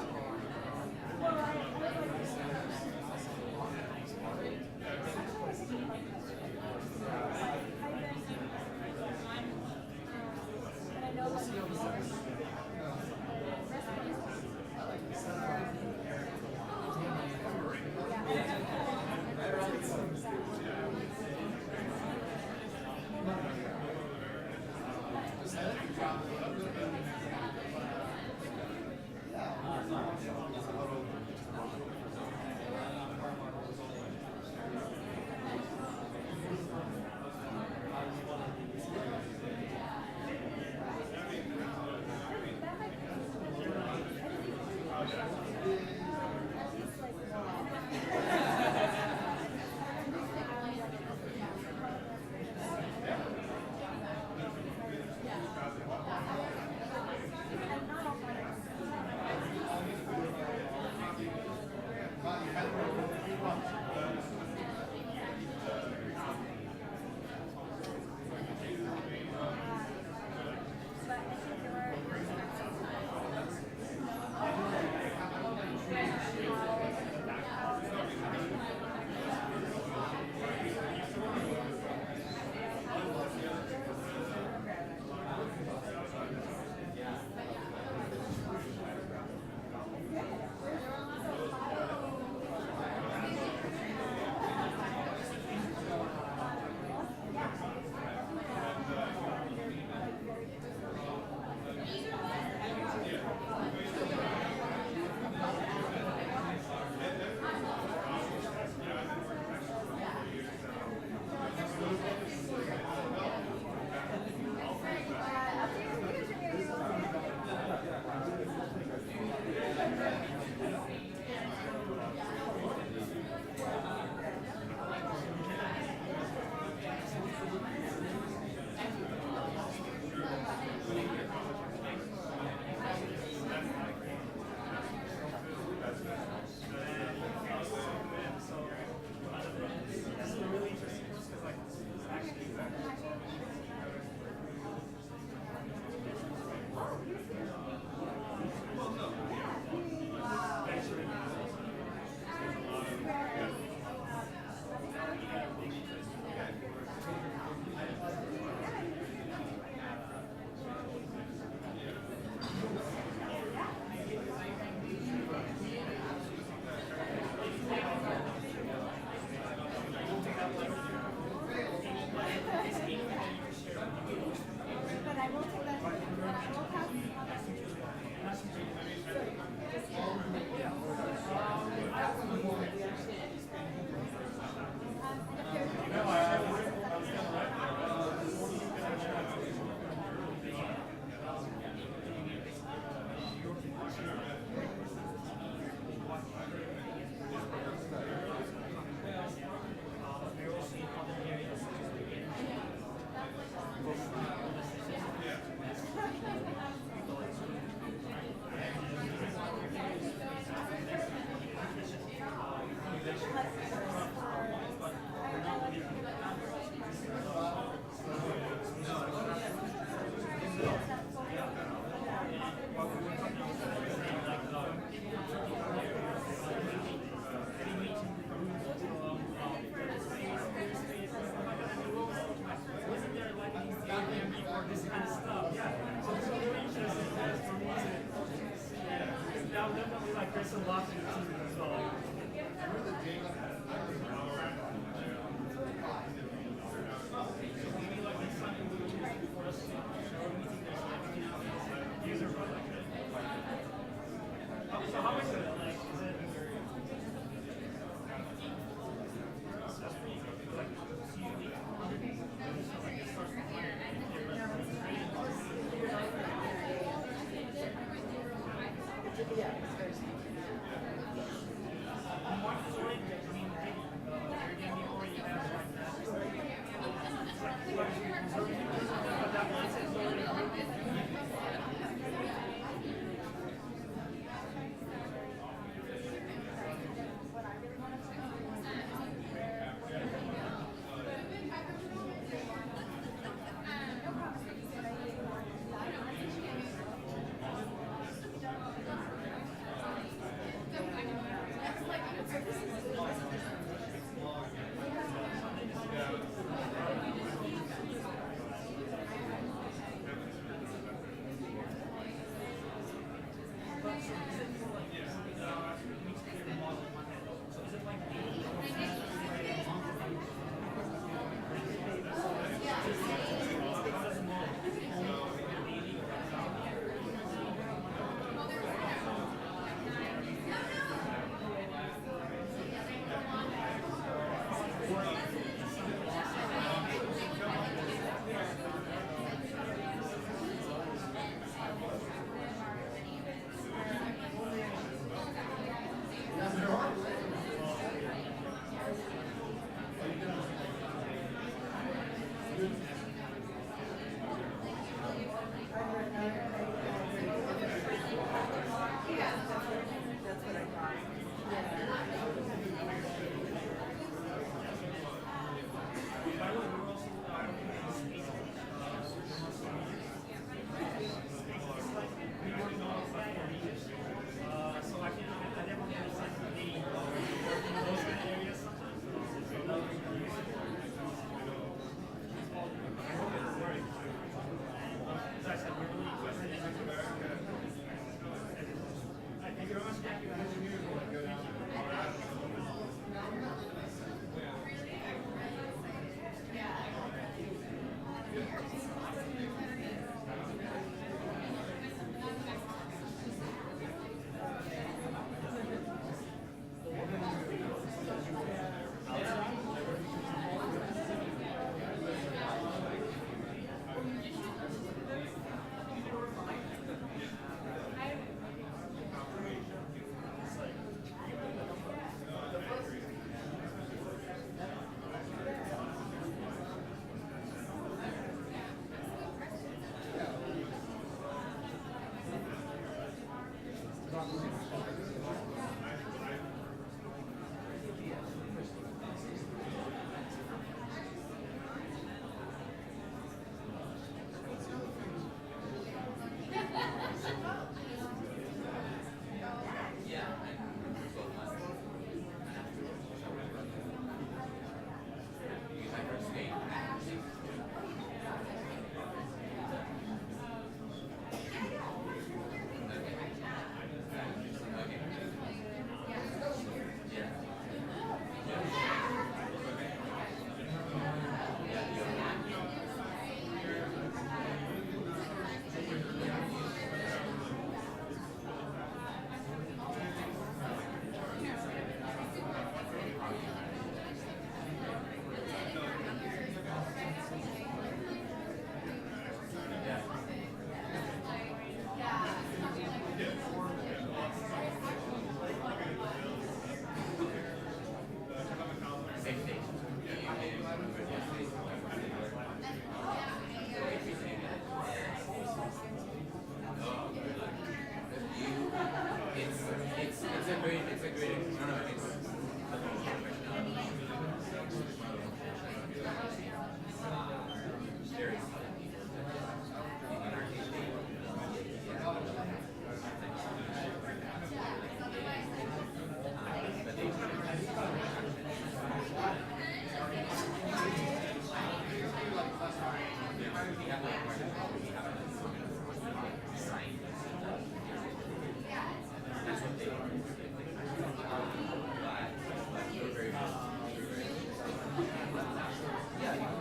Yeah,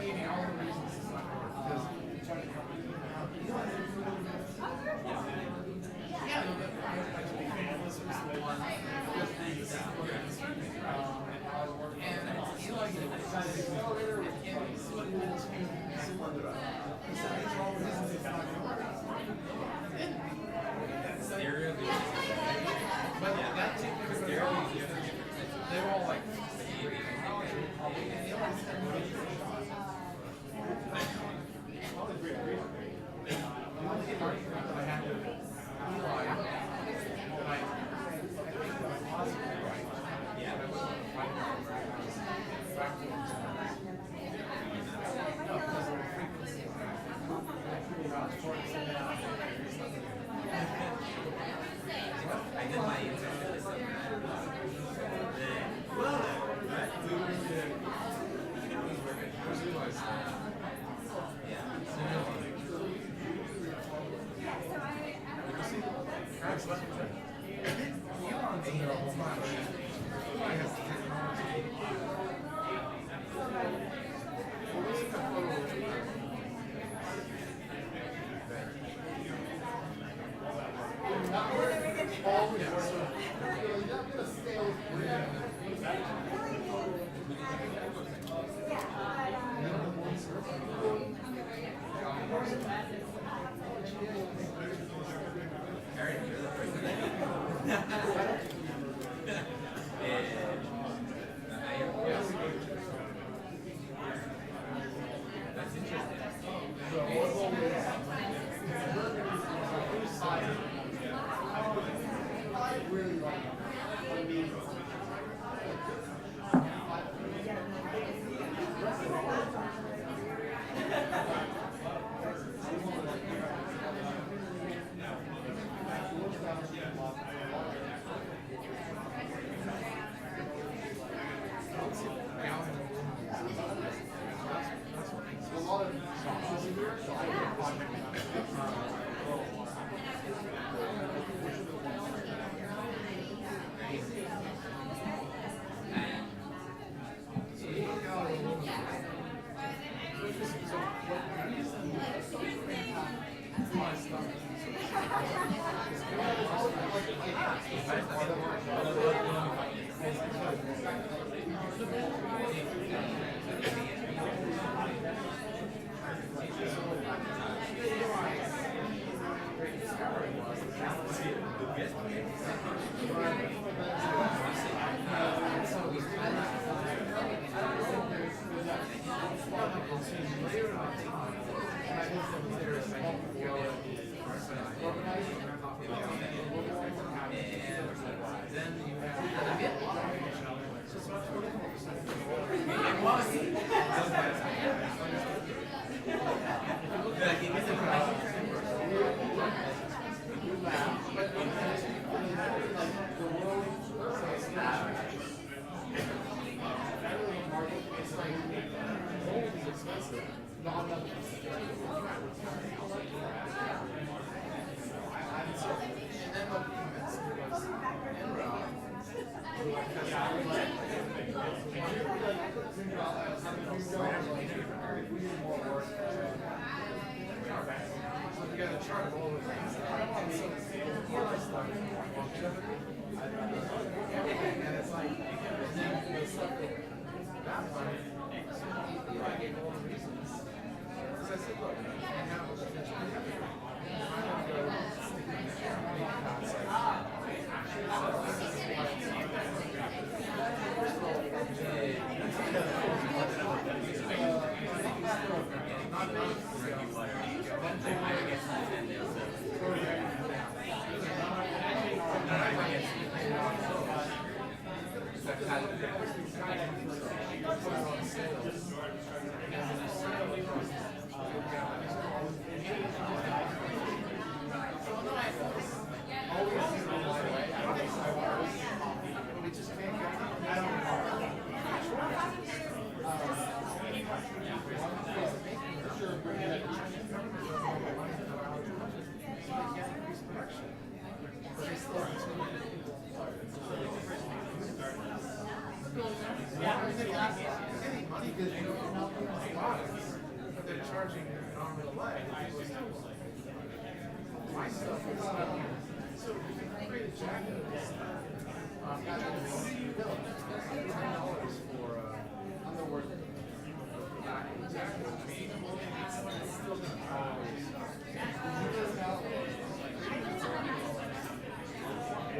Meaning all the reasons it's not going to work. Because They're all like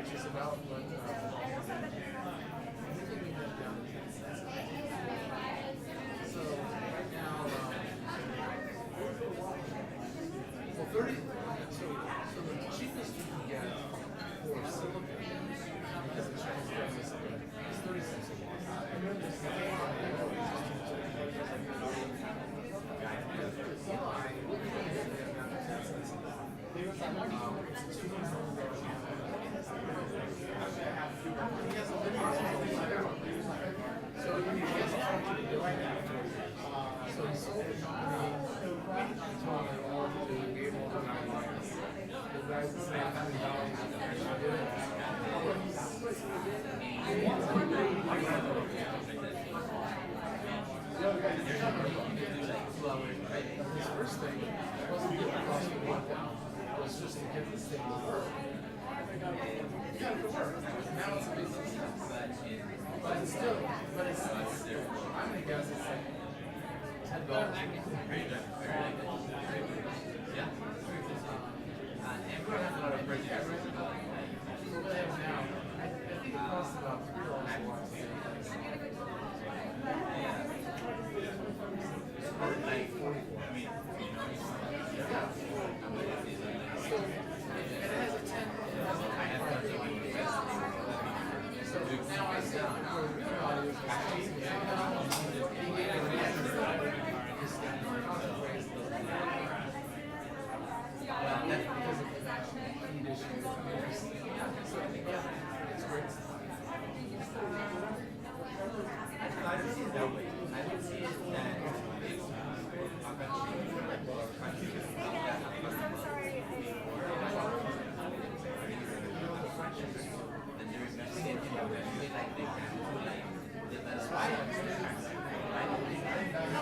anxious about, but so right now, well, 30. So the cheapest you can get for silicon as a Chinese is 30 cents a watt. So he sold the company to be able to the guys that say his first thing wasn't to get the cost of one down, it was just to get this thing to work. Yeah, it worked. Now it's a business. But it's still, but it's I'm gonna guess it's like $10. Very good. Yeah. And we don't have a lot of bridges. So what they have now, I think it costs about $3 a watt. Like 44. I mean, so it has a 10. So now I see real audio is well, that's because of heat issues. So yeah, it's great stuff. I would see it that way. I would see it that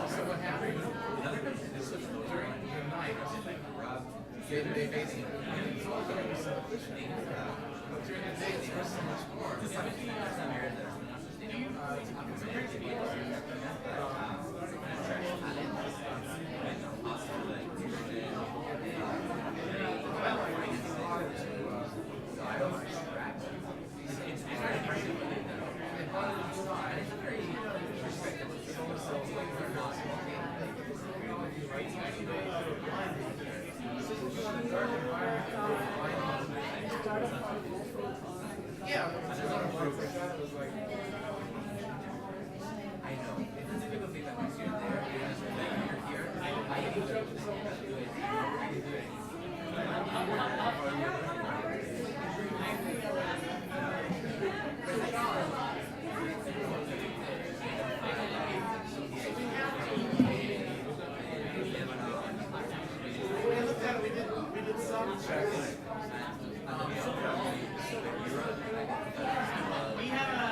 so what happened? This was during the night, day-to-day basis. During the day, it's worth so much more. Yeah, it was like, I know. It's a difficult thing that once you're there, you're here. I do we did some checks. We have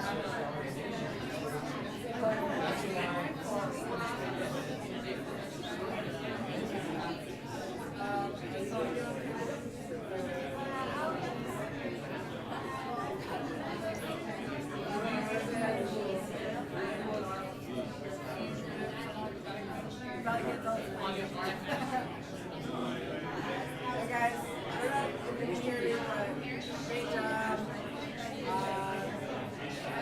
Hey guys, great job.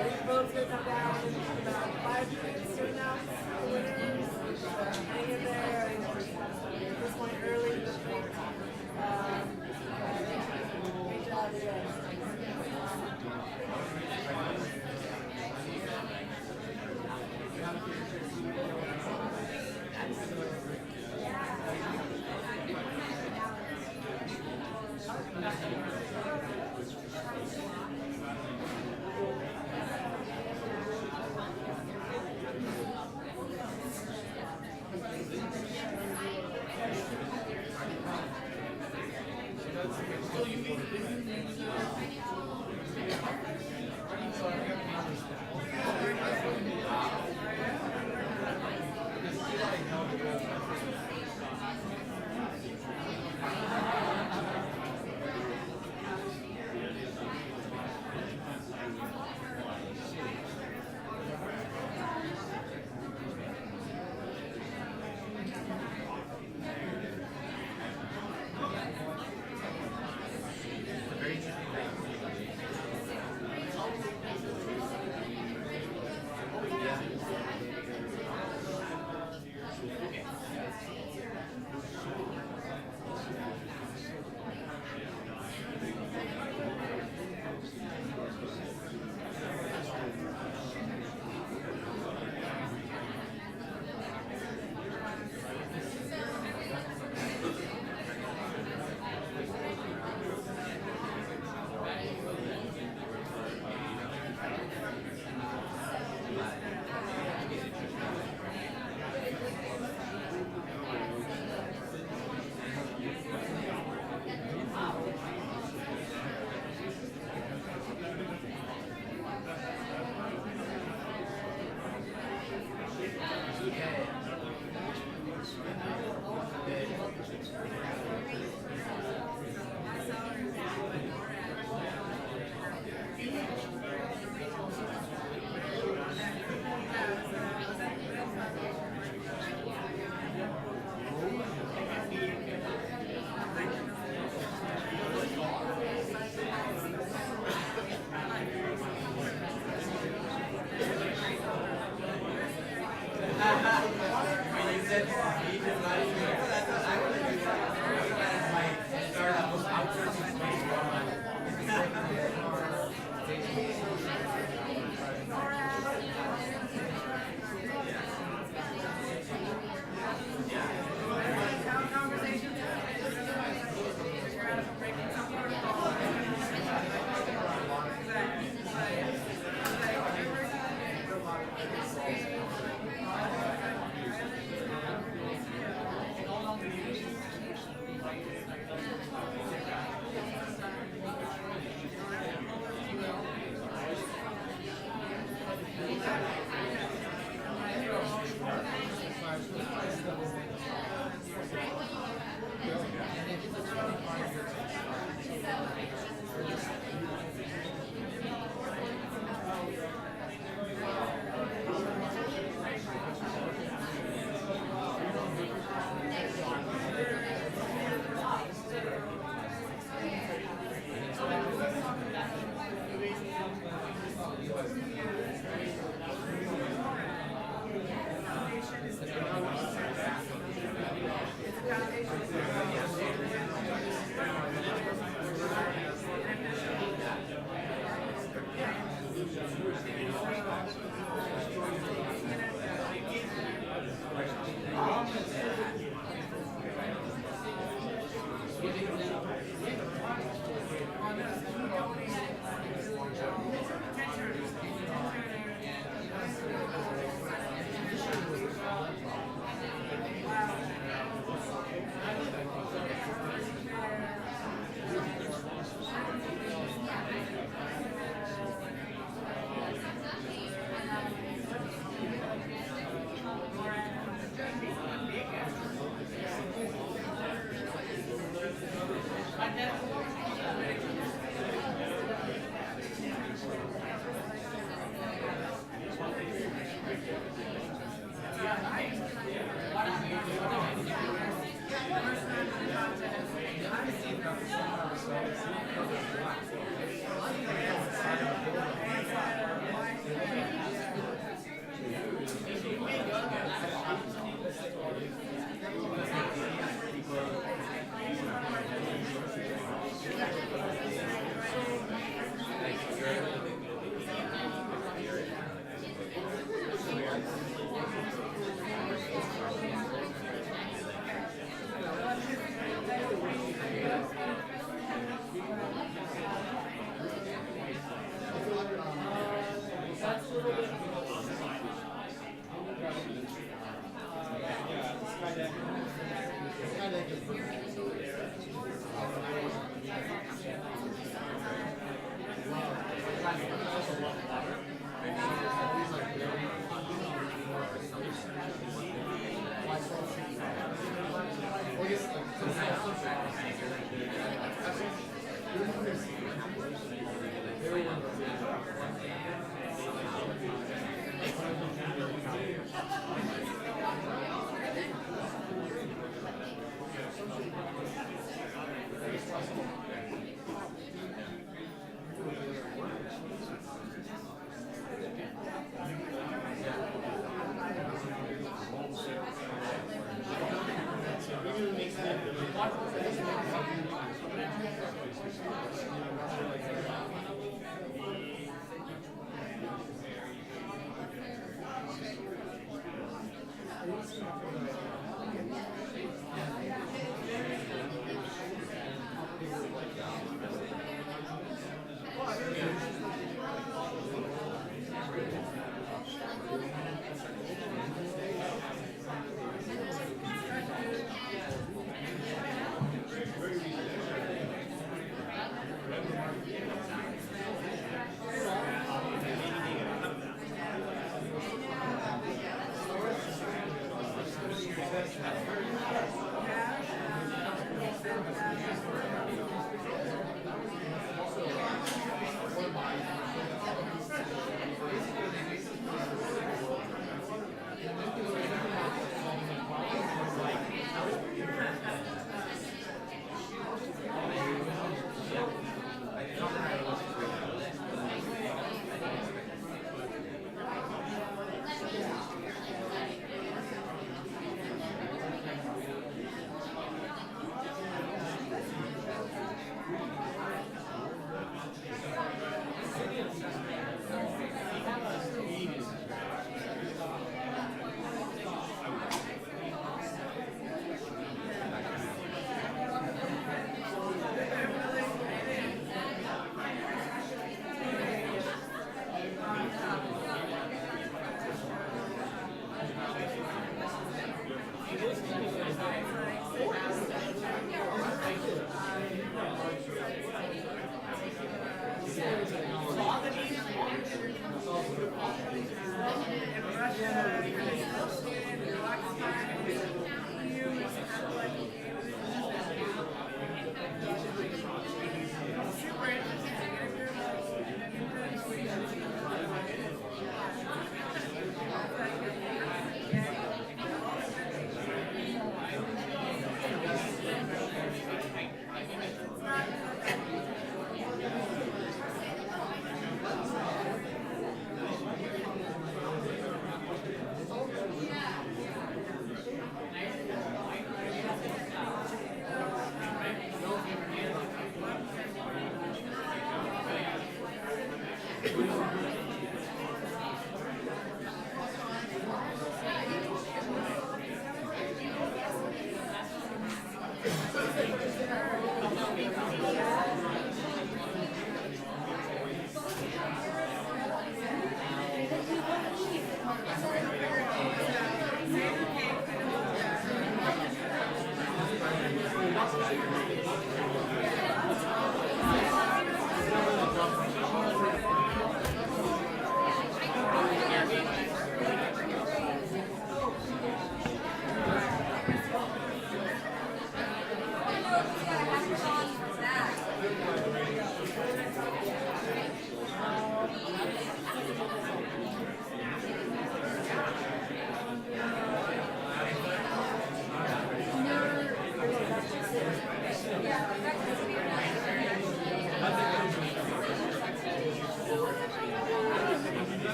These votes will come down in about 5 minutes to announce the winners. Hang in there. At this point early. Great job, you guys.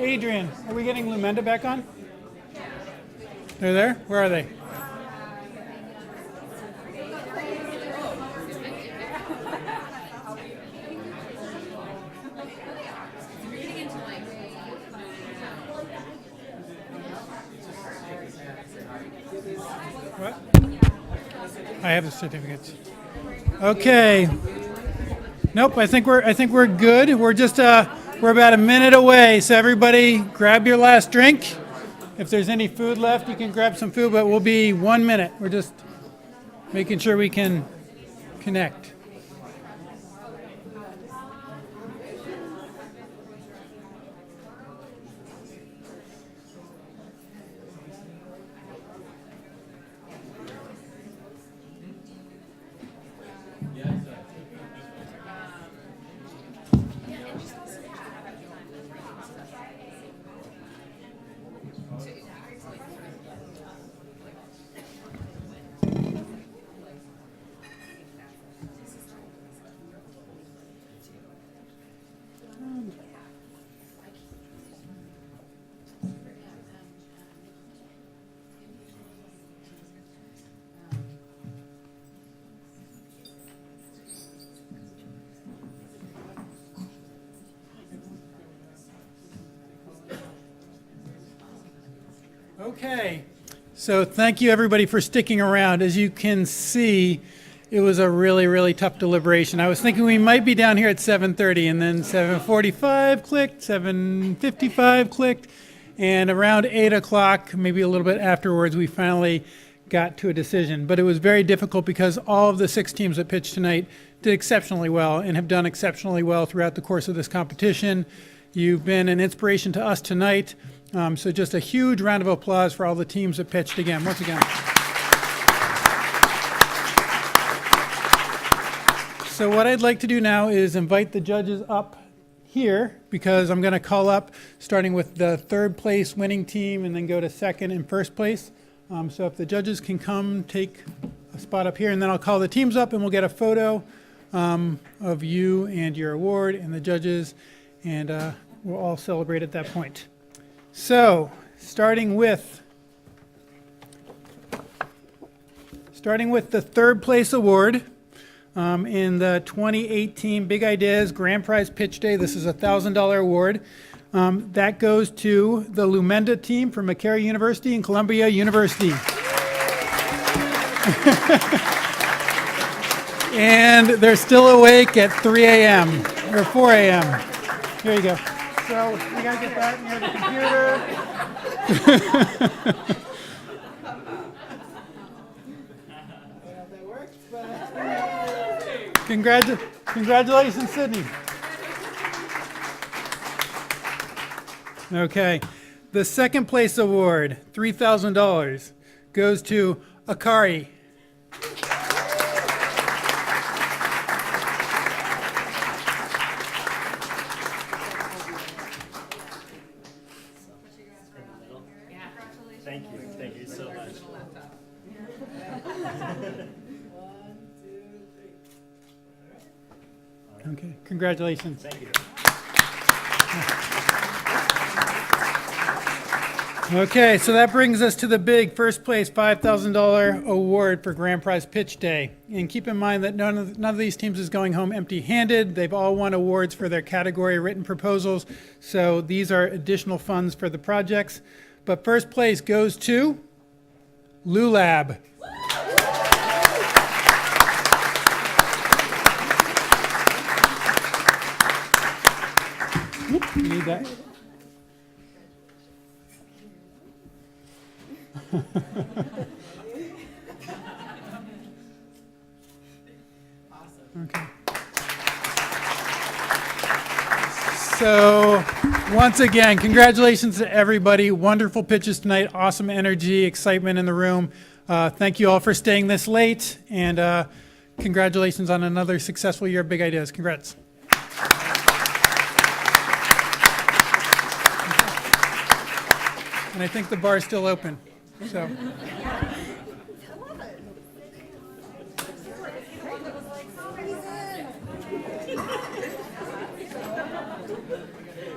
Adrian, are we getting Lumenda back on? They're there? Where are they? What? I have the certificates. Okay. Nope, I think we're good. We're just we're about a minute away, so everybody grab your last drink. If there's any food left, you can grab some food, but we'll be 1 minute. We're just making sure we can connect. Okay, so thank you everybody for sticking around. As you can see, it was a really, really tough deliberation. I was thinking we might be down here at 7:30, and then 7:45 clicked, 7:55 clicked, and around 8 o'clock, maybe a little bit afterwards, we finally got to a decision. But it was very difficult because all of the 6 teams that pitched tonight did exceptionally well and have done exceptionally well throughout the course of this competition. You've been an inspiration to us tonight. So just a huge round of applause for all the teams that pitched again, once again. So what I'd like to do now is invite the judges up here, because I'm going to call up starting with the 3rd place winning team and then go to 2nd and 1st place. So if the judges can come take a spot up here, and then I'll call the teams up and we'll get a photo of you and your award and the judges, and we'll all celebrate at that point. So, starting with the 3rd place award in the 2018 Big Ideas Grand Prize Pitch Day. This is a $1,000 award. That goes to the Lumenda team from McCary University and Columbia University. And they're still awake at 3 a.m. or 4 a.m. Here you go. So you gotta get that near the computer. Congratulations, Sydney. Okay. The second place award, $3,000, goes to Akari. Thank you so much. Okay, congratulations. Thank you. Okay, so that brings us to the big first place $5,000 award for Grand Prize Pitch Day. And keep in mind that none of these teams is going home empty-handed. They've all won awards for their category written proposals. So these are additional funds for the projects. But first place goes to Lulab. You need that. Okay. So, once again, congratulations to everybody. Wonderful pitches tonight. Awesome energy, excitement in the room. Thank you all for staying this late, and congratulations on another successful year of Big Ideas. Congrats. And I think the bar is still open. So.